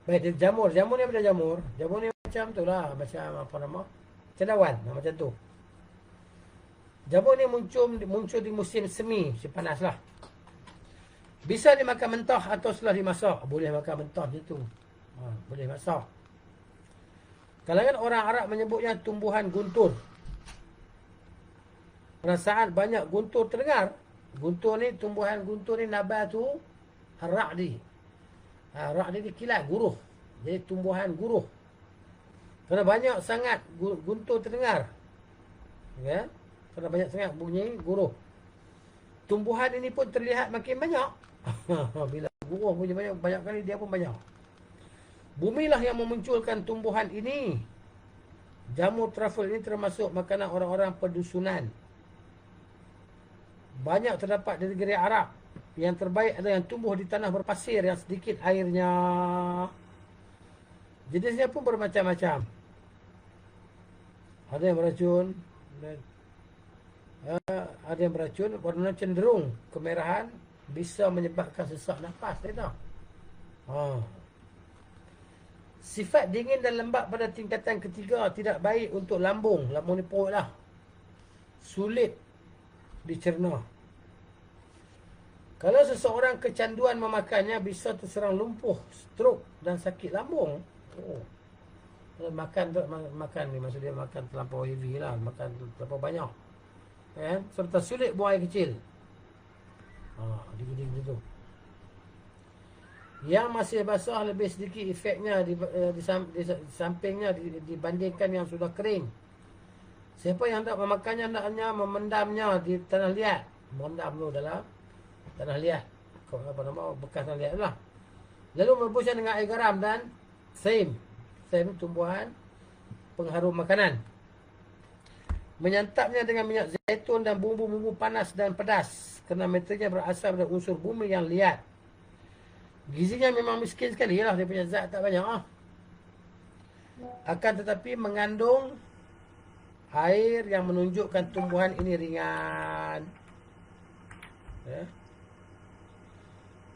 Baik, jamur. Jamur ni apa jamur? Jamur ni macam tu lah. Macam apa nama? Cendawan. Macam tu. Jamur ni muncul di musim semi. Musim panas lah. Bisa dimakan mentah atau setelah dimasak. Boleh makan mentah macam tu. Boleh masak. Kalangan orang Arab menyebutnya tumbuhan guntur. Pada saat banyak guntur terdengar. Tumbuhan guntur ni nabatu ar-ra'di. Ra'di ni kilat, guruh. Jadi tumbuhan guruh. Kerana banyak sangat guntur terdengar. Ya? Kerana banyak sangat bunyi guruh. Tumbuhan ini pun terlihat makin banyak. Bila guruh bunyi banyak kali, dia pun banyak. Bumilah yang memunculkan tumbuhan ini. Jamu truffle ini termasuk makanan orang-orang pedusunan. Banyak terdapat di negeri Arab. Yang terbaik adalah yang tumbuh di tanah berpasir yang sedikit airnya. Jenisnya pun bermacam-macam. Ada yang beracun, ada yang beracun, warna cenderung kemerahan, bisa menyebabkan sesak nafas. Sifat dingin dan lembab pada tingkatan ketiga tidak baik untuk lambung. Lambung ni perut lah. Sulit dicerna. Kalau seseorang kecanduan memakannya, bisa terserang lumpuh, strok dan sakit lambung. Makan ni maksudnya makan terlampau heavy lah, makan terlampau banyak. Serta sulit buang air kecil. Gitu. Yang masih basah lebih sedikit efeknya di sampingnya dibandingkan yang sudah kering. Siapa yang hendak memakannya hendaknya memendamnya di tanah liat. Memendam tu dalam tanah liat. Bekas tanah liat lah. Lalu merebusnya dengan air garam dan thyme. Thyme tumbuhan pengharum makanan. Menyantapnya dengan minyak zaitun dan bumbu-bumbu panas dan pedas. Kerana materinya berasal dari unsur bumi yang liat. Gizinya memang miskin sekali lah. Dia punya zat tak banyak lah. Akan tetapi mengandung air yang menunjukkan tumbuhan ini ringan.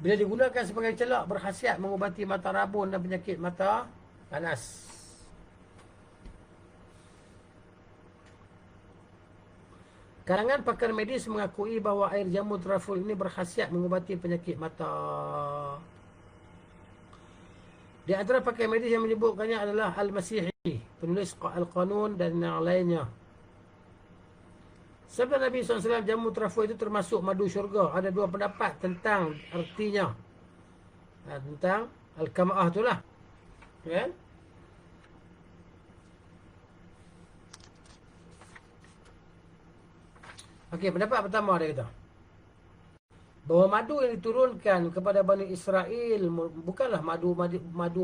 Bila digunakan sebagai celak, berkhasiat mengubati mata rabun dan penyakit mata panas. Kalangan pakar medis mengakui bahawa air jamu truffle ini berkhasiat mengubati penyakit mata. Di antara pakar medis yang menyebutkannya adalah Al-Masihi, penulis Al-Qanun dan yang lainnya. Sabda Nabi SAW, jamu truffle itu termasuk madu syurga. Ada dua pendapat tentang artinya. Tentang Al-Kama'ah itulah. Kan? Okey, pendapat pertama dia kata, bahawa madu yang diturunkan kepada Bani Israel bukanlah madu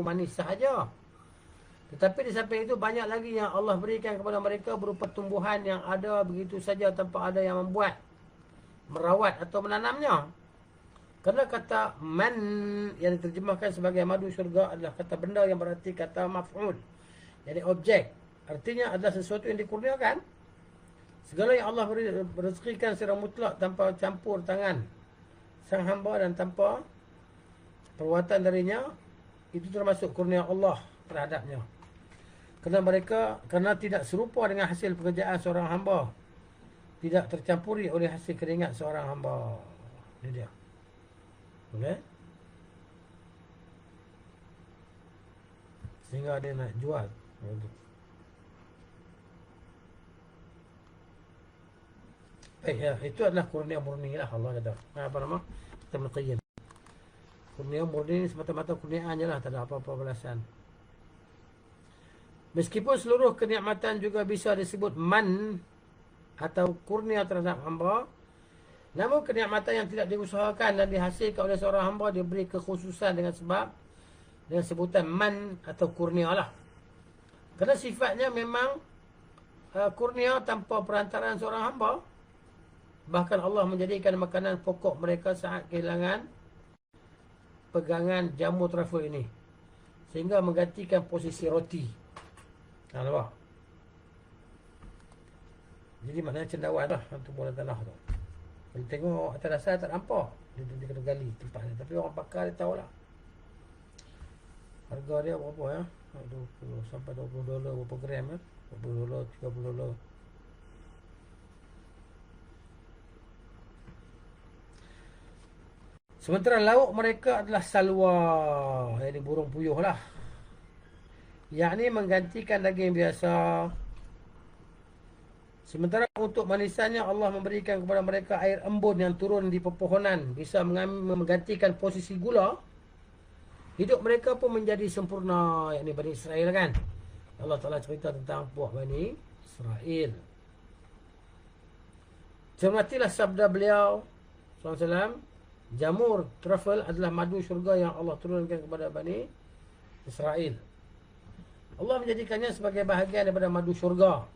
manis sahaja. Tetapi di samping itu banyak lagi yang Allah berikan kepada mereka berupa tumbuhan yang ada begitu saja tanpa ada yang membuat, merawat atau menanamnya. Kerana kata man yang diterjemahkan sebagai madu syurga adalah kata benda yang berarti kata maf'ul. Jadi objek. Artinya adalah sesuatu yang dikurniakan. Segala yang Allah rezekikan secara mutlak tanpa campur tangan sang hamba dan tanpa perbuatan darinya, itu termasuk kurnia Allah terhadapnya. Kerana tidak serupa dengan hasil pekerjaan seorang hamba, tidak tercampuri oleh hasil keringat seorang hamba. Ini dia. Boleh? Sehingga dia nak jual. Baik, ya, itu adalah kurnia murni lah Allah kata. Apa nama? Kita Qayyim. Kurnia murni semata-mata kurniaan je lah, tak ada apa-apa balasan. Meskipun seluruh kenikmatan juga bisa disebut man atau kurnia terhadap hamba, namun kenikmatan yang tidak diusahakan dan dihasilkan oleh seorang hamba diberi kekhususan dengan sebutan man atau kurnia lah. Kerana sifatnya memang kurnia tanpa perantaraan seorang hamba. Bahkan Allah menjadikan makanan pokok mereka saat kehilangan pegangan jamu truffle ini, sehingga menggantikan posisi roti. Nampak? Jadi maknanya cendawan lah untuk bola tanah tu. Kalau tengok atas dasar tak nampak, dia kena gali tempat ni. Tapi orang pakar dia tahulah harga dia berapa ya, 20 sampai 20 dolar berapa gram ya, 20 dolar, 30 dolar. Sementara lauk mereka adalah salwa, yakni burung puyuh lah, yakni menggantikan daging biasa. Sementara untuk manisannya Allah memberikan kepada mereka air embun yang turun di pepohonan, bisa menggantikan posisi gula. Hidup mereka pun menjadi sempurna, yakni Bani Israel kan. Allah Ta'ala cerita tentang puak Bani Israel. Cermatilah sabda beliau SAW, jamur truffle adalah madu syurga yang Allah turunkan kepada Bani Israel. Allah menjadikannya sebagai bahagian daripada madu syurga,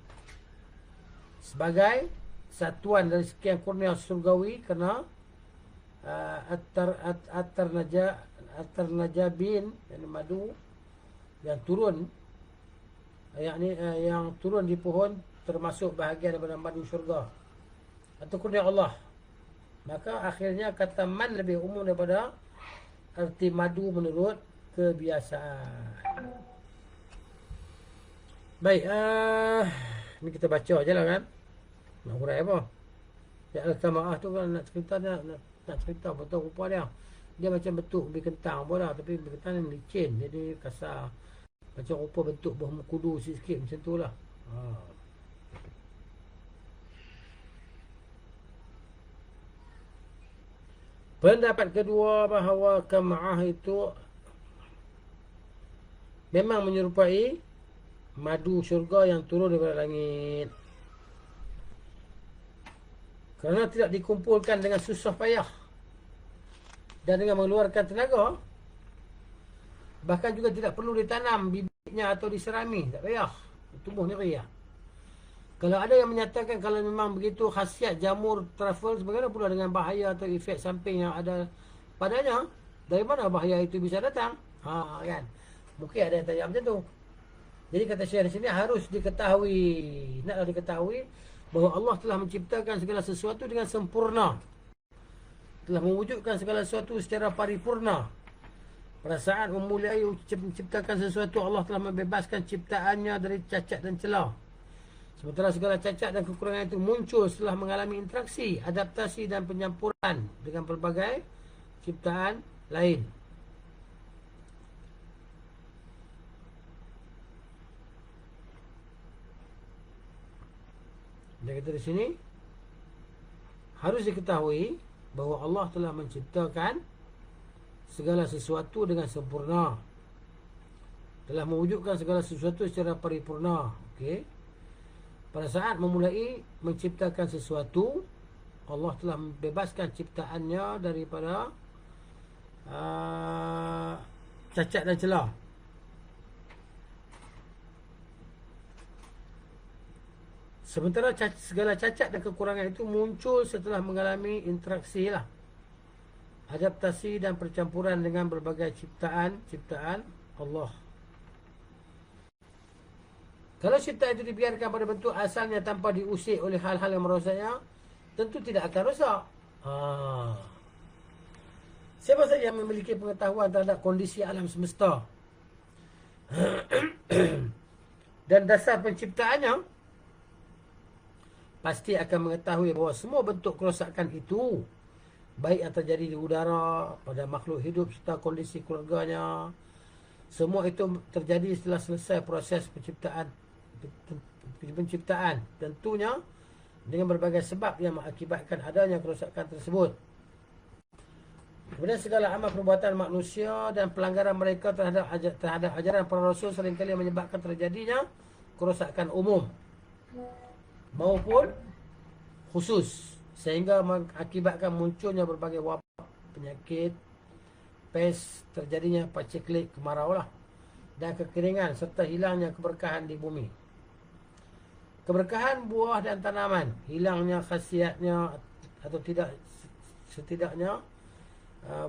sebagai satuan dari sekian kurnia surgawi, kerana at-tarnajabin, yang madu yang turun, yang turun di pohon, termasuk bahagian daripada madu syurga atau kurnia Allah. Maka akhirnya kata man lebih umum daripada arti madu menurut kebiasaan. Baik, ni kita baca je lah kan. Nak hurai apa? Ya al-kama'ah tu kan nak cerita nak cerita betul rupa dia. Dia macam bentuk ubi kentang pun lah, tapi ubi kentang ni licin, jadi kasar. Macam rupa bentuk buah mengkudu sikit macam tu lah. Pendapat kedua bahawa kama'ah itu memang menyerupai madu syurga yang turun daripada langit, kerana tidak dikumpulkan dengan susah payah dan dengan mengeluarkan tenaga. Bahkan juga tidak perlu ditanam bibitnya atau diserami, tak payah, tumbuh sendiri lah. Kalau ada yang menyatakan kalau memang begitu khasiat jamur truffle, bagaimana pula dengan bahaya atau efek samping yang ada padanya? Dari mana bahaya itu bisa datang? Kan? Mungkin ada yang tanya macam tu. Jadi kata Syekh di sini harus diketahui, naklah diketahui bahawa Allah telah menciptakan segala sesuatu dengan sempurna, telah mewujudkan segala sesuatu secara paripurna. Pada saat memulai menciptakan sesuatu, Allah telah membebaskan ciptaannya dari cacat dan celah. Sementara segala cacat dan kekurangan itu muncul setelah mengalami interaksi, adaptasi dan penyampuran dengan pelbagai ciptaan lain. Dia kata di sini harus diketahui bahawa Allah telah menciptakan segala sesuatu dengan sempurna, telah mewujudkan segala sesuatu secara paripurna. Okey. Pada saat memulai menciptakan sesuatu, Allah telah membebaskan ciptaannya daripada cacat dan celah. Sementara segala cacat dan kekurangan itu muncul setelah mengalami interaksi lah, adaptasi dan percampuran dengan berbagai ciptaan Allah. Kalau ciptaan itu dibiarkan pada bentuk asalnya tanpa diusik oleh hal-hal yang merosaknya, tentu tidak akan rosak. Siapa saja yang memiliki pengetahuan terhadap kondisi alam semesta dan dasar penciptaannya, pasti akan mengetahui bahawa semua bentuk kerosakan itu, baik yang terjadi di udara, pada makhluk hidup serta kondisi keluarganya, semua itu terjadi setelah selesai proses penciptaan. Tentunya dengan berbagai sebab yang mengakibatkan adanya kerosakan tersebut. Kemudian segala amal perbuatan manusia dan pelanggaran mereka terhadap ajaran para rasul seringkali menyebabkan terjadinya kerosakan umum maupun khusus, sehingga mengakibatkan munculnya berbagai wabak, penyakit, pes, terjadinya paceklik, kemarau lah, dan kekeringan, serta hilangnya keberkahan di bumi. Keberkahan buah dan tanaman, hilangnya khasiatnya atau tidak, setidaknya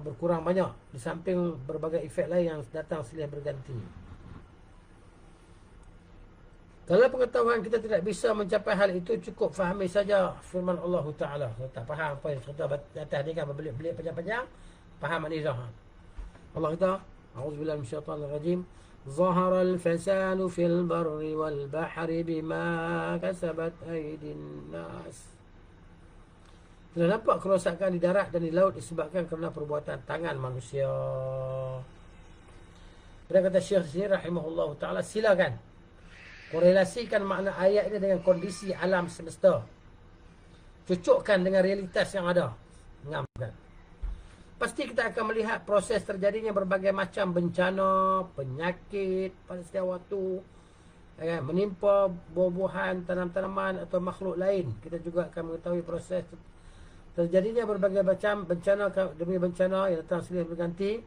berkurang banyak, di samping berbagai efek lain yang datang silih berganti. Kalau pengetahuan kita tidak bisa mencapai hal itu, cukup fahami saja firman Allah Ta'ala. Kalau tak faham apa yang cerita atas ni kan, belik-belik panjang-panjang, faham ni dah. Allah kata, a'udzubillahi minasyaitanirrajim, zahara al-fasadu fil barri wal bahri bima kasabat aydin nas. Telah nampak kerosakan di darat dan di laut disebabkan kerana perbuatan tangan manusia. Dan kata Syekh sini rahimahullah ta'ala, silakan korelasikan makna ayat ini dengan kondisi alam semesta, cocokkan dengan realitas yang ada, mengamkan. Pasti kita akan melihat proses terjadinya berbagai macam bencana, penyakit pada setiap waktu, menimpa buah-buahan, tanam-tanaman atau makhluk lain. Kita juga akan mengetahui proses terjadinya berbagai macam bencana demi bencana yang datang silih berganti,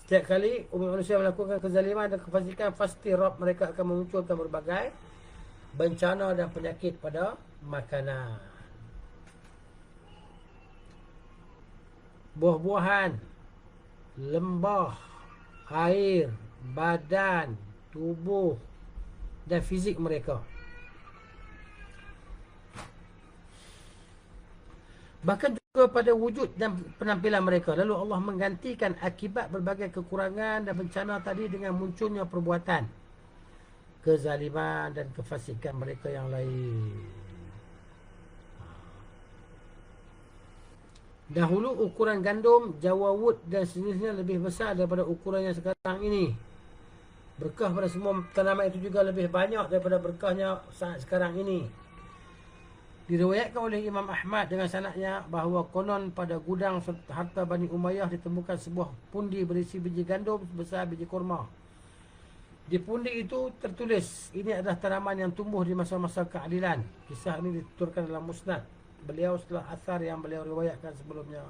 Setiap kali umat manusia melakukan kezaliman dan kefasikan, pasti Rabb mereka akan memunculkan berbagai bencana dan penyakit pada makanan. Buah-buahan, lembah, air, badan, tubuh dan fizik mereka. Bahkan juga pada wujud dan penampilan mereka. Lalu Allah menggantikan akibat berbagai kekurangan dan bencana tadi dengan munculnya perbuatan kezaliman dan kefasikan mereka yang lain. Dahulu ukuran gandum, jawawut dan sejenisnya lebih besar daripada ukuran yang sekarang ini. Berkah pada semua tanaman itu juga lebih banyak daripada berkahnya saat sekarang ini. Diriwayatkan oleh Imam Ahmad dengan sanadnya bahawa konon pada gudang harta Bani Umayyah ditemukan sebuah pundi berisi biji gandum sebesar biji kurma. Di pundi itu tertulis, ini adalah tanaman yang tumbuh di masa-masa keadilan. Kisah ini dituturkan dalam Musnad beliau setelah asar yang beliau riwayatkan sebelumnya.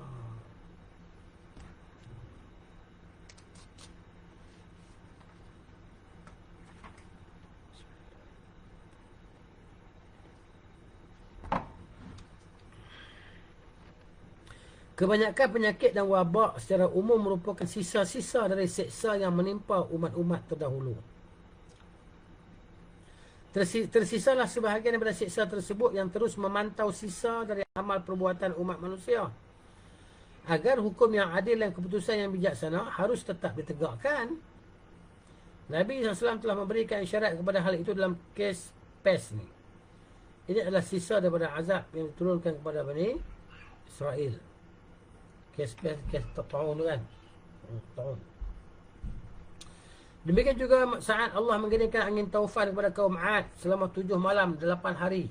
Kebanyakan penyakit dan wabak secara umum merupakan sisa-sisa dari seksa yang menimpa umat-umat terdahulu. Tersisalah sebahagian daripada seksa tersebut yang terus memantau sisa dari amal perbuatan umat manusia. Agar hukum yang adil dan keputusan yang bijaksana harus tetap ditegakkan. Nabi SAW telah memberikan isyarat kepada hal itu dalam kes pes ni. Ini adalah sisa daripada azab yang diturunkan kepada Bani Israel. Kes tahun tu kan. Tahun. Demikian juga saat Allah mengirimkan angin taufan kepada kaum Ad selama 7 malam 8 hari.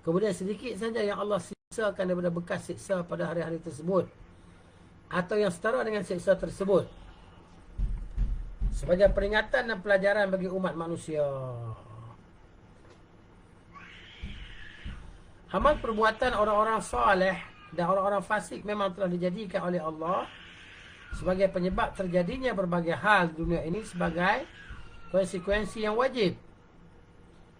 Kemudian sedikit saja yang Allah sisakan daripada bekas siksa pada hari-hari tersebut, atau yang setara dengan siksa tersebut, sebagai peringatan dan pelajaran bagi umat manusia. Amal perbuatan orang-orang soleh dan orang-orang fasik memang telah dijadikan oleh Allah sebagai penyebab terjadinya berbagai hal di dunia ini sebagai konsekuensi yang wajib.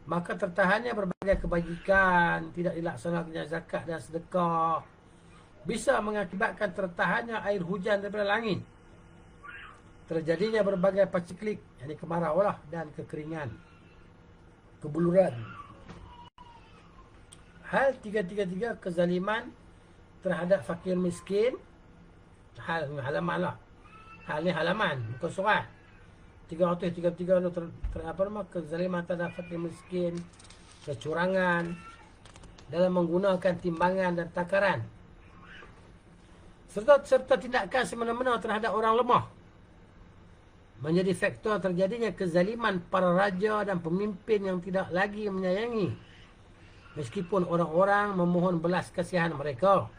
Maka tertahannya berbagai kebajikan, tidak dilaksanakannya zakat dan sedekah, bisa mengakibatkan tertahannya air hujan daripada langit, terjadinya berbagai paceklik, yakni kemarau lah, dan kekeringan, kebuluran. Hal tiga-tiga kezaliman terhadap fakir miskin, halaman lah. Hal ni halaman, bukan surat. 333 tu kezaliman terhadap fakir miskin, kecurangan dalam menggunakan timbangan dan takaran, serta tindakan semena-mena terhadap orang lemah, menjadi faktor terjadinya kezaliman para raja dan pemimpin yang tidak lagi menyayangi, meskipun orang-orang memohon belas kasihan mereka,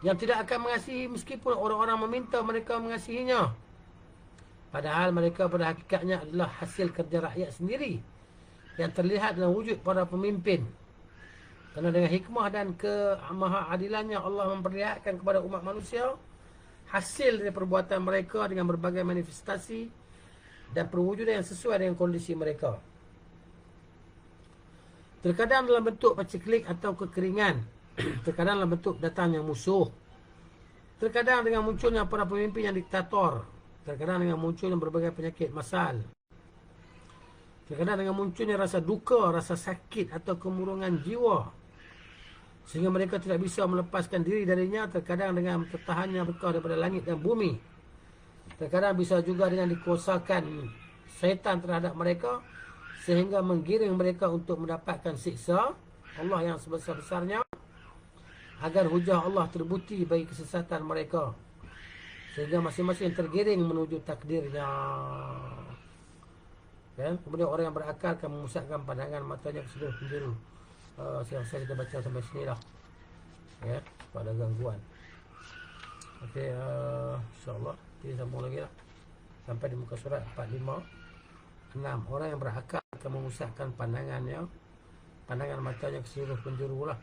yang tidak akan mengasihi meskipun orang-orang meminta mereka mengasihinya. Padahal mereka pada hakikatnya adalah hasil kerja rakyat sendiri yang terlihat dalam wujud para pemimpin. Kerana dengan hikmah dan kemahaadilannya Allah memperlihatkan kepada umat manusia hasil dari perbuatan mereka dengan berbagai manifestasi dan perwujudan yang sesuai dengan kondisi mereka. Terkadang dalam bentuk paceklik atau kekeringan, terkadang dalam bentuk datangnya musuh, terkadang dengan munculnya para pemimpin yang diktator, terkadang dengan munculnya berbagai penyakit masal, terkadang dengan munculnya rasa duka, rasa sakit atau kemurungan jiwa sehingga mereka tidak bisa melepaskan diri darinya, terkadang dengan tertahannya berkah daripada langit dan bumi, terkadang bisa juga dengan dikuasakan syaitan terhadap mereka sehingga menggiring mereka untuk mendapatkan siksa Allah yang sebesar-besarnya, agar hujah Allah terbukti bagi kesesatan mereka, sehingga masing-masing tergiring menuju takdirnya. Dan kemudian orang yang berakal akan memusatkan pandangan matanya ke seluruh penjuru. Saya kita baca sampai sini lah. Ya, pada gangguan. Okey, insyaAllah kita sambung lagi lah sampai di muka surat 45. 6. Orang yang berakal akan memusatkan pandangannya, pandangan matanya ke seluruh penjuru lah.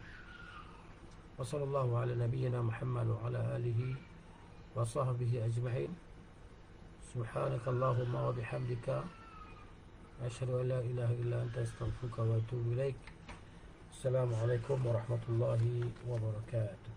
Wassallallahu ala nabiyyina Muhammad wa ala alihi wa sahbihi ajma'in. سبحانك اللهم وبحمدك أشهد أن لا إله إلا أنت أستغفرك وأتوب إليك. السلام عليكم ورحمة الله وبركاته.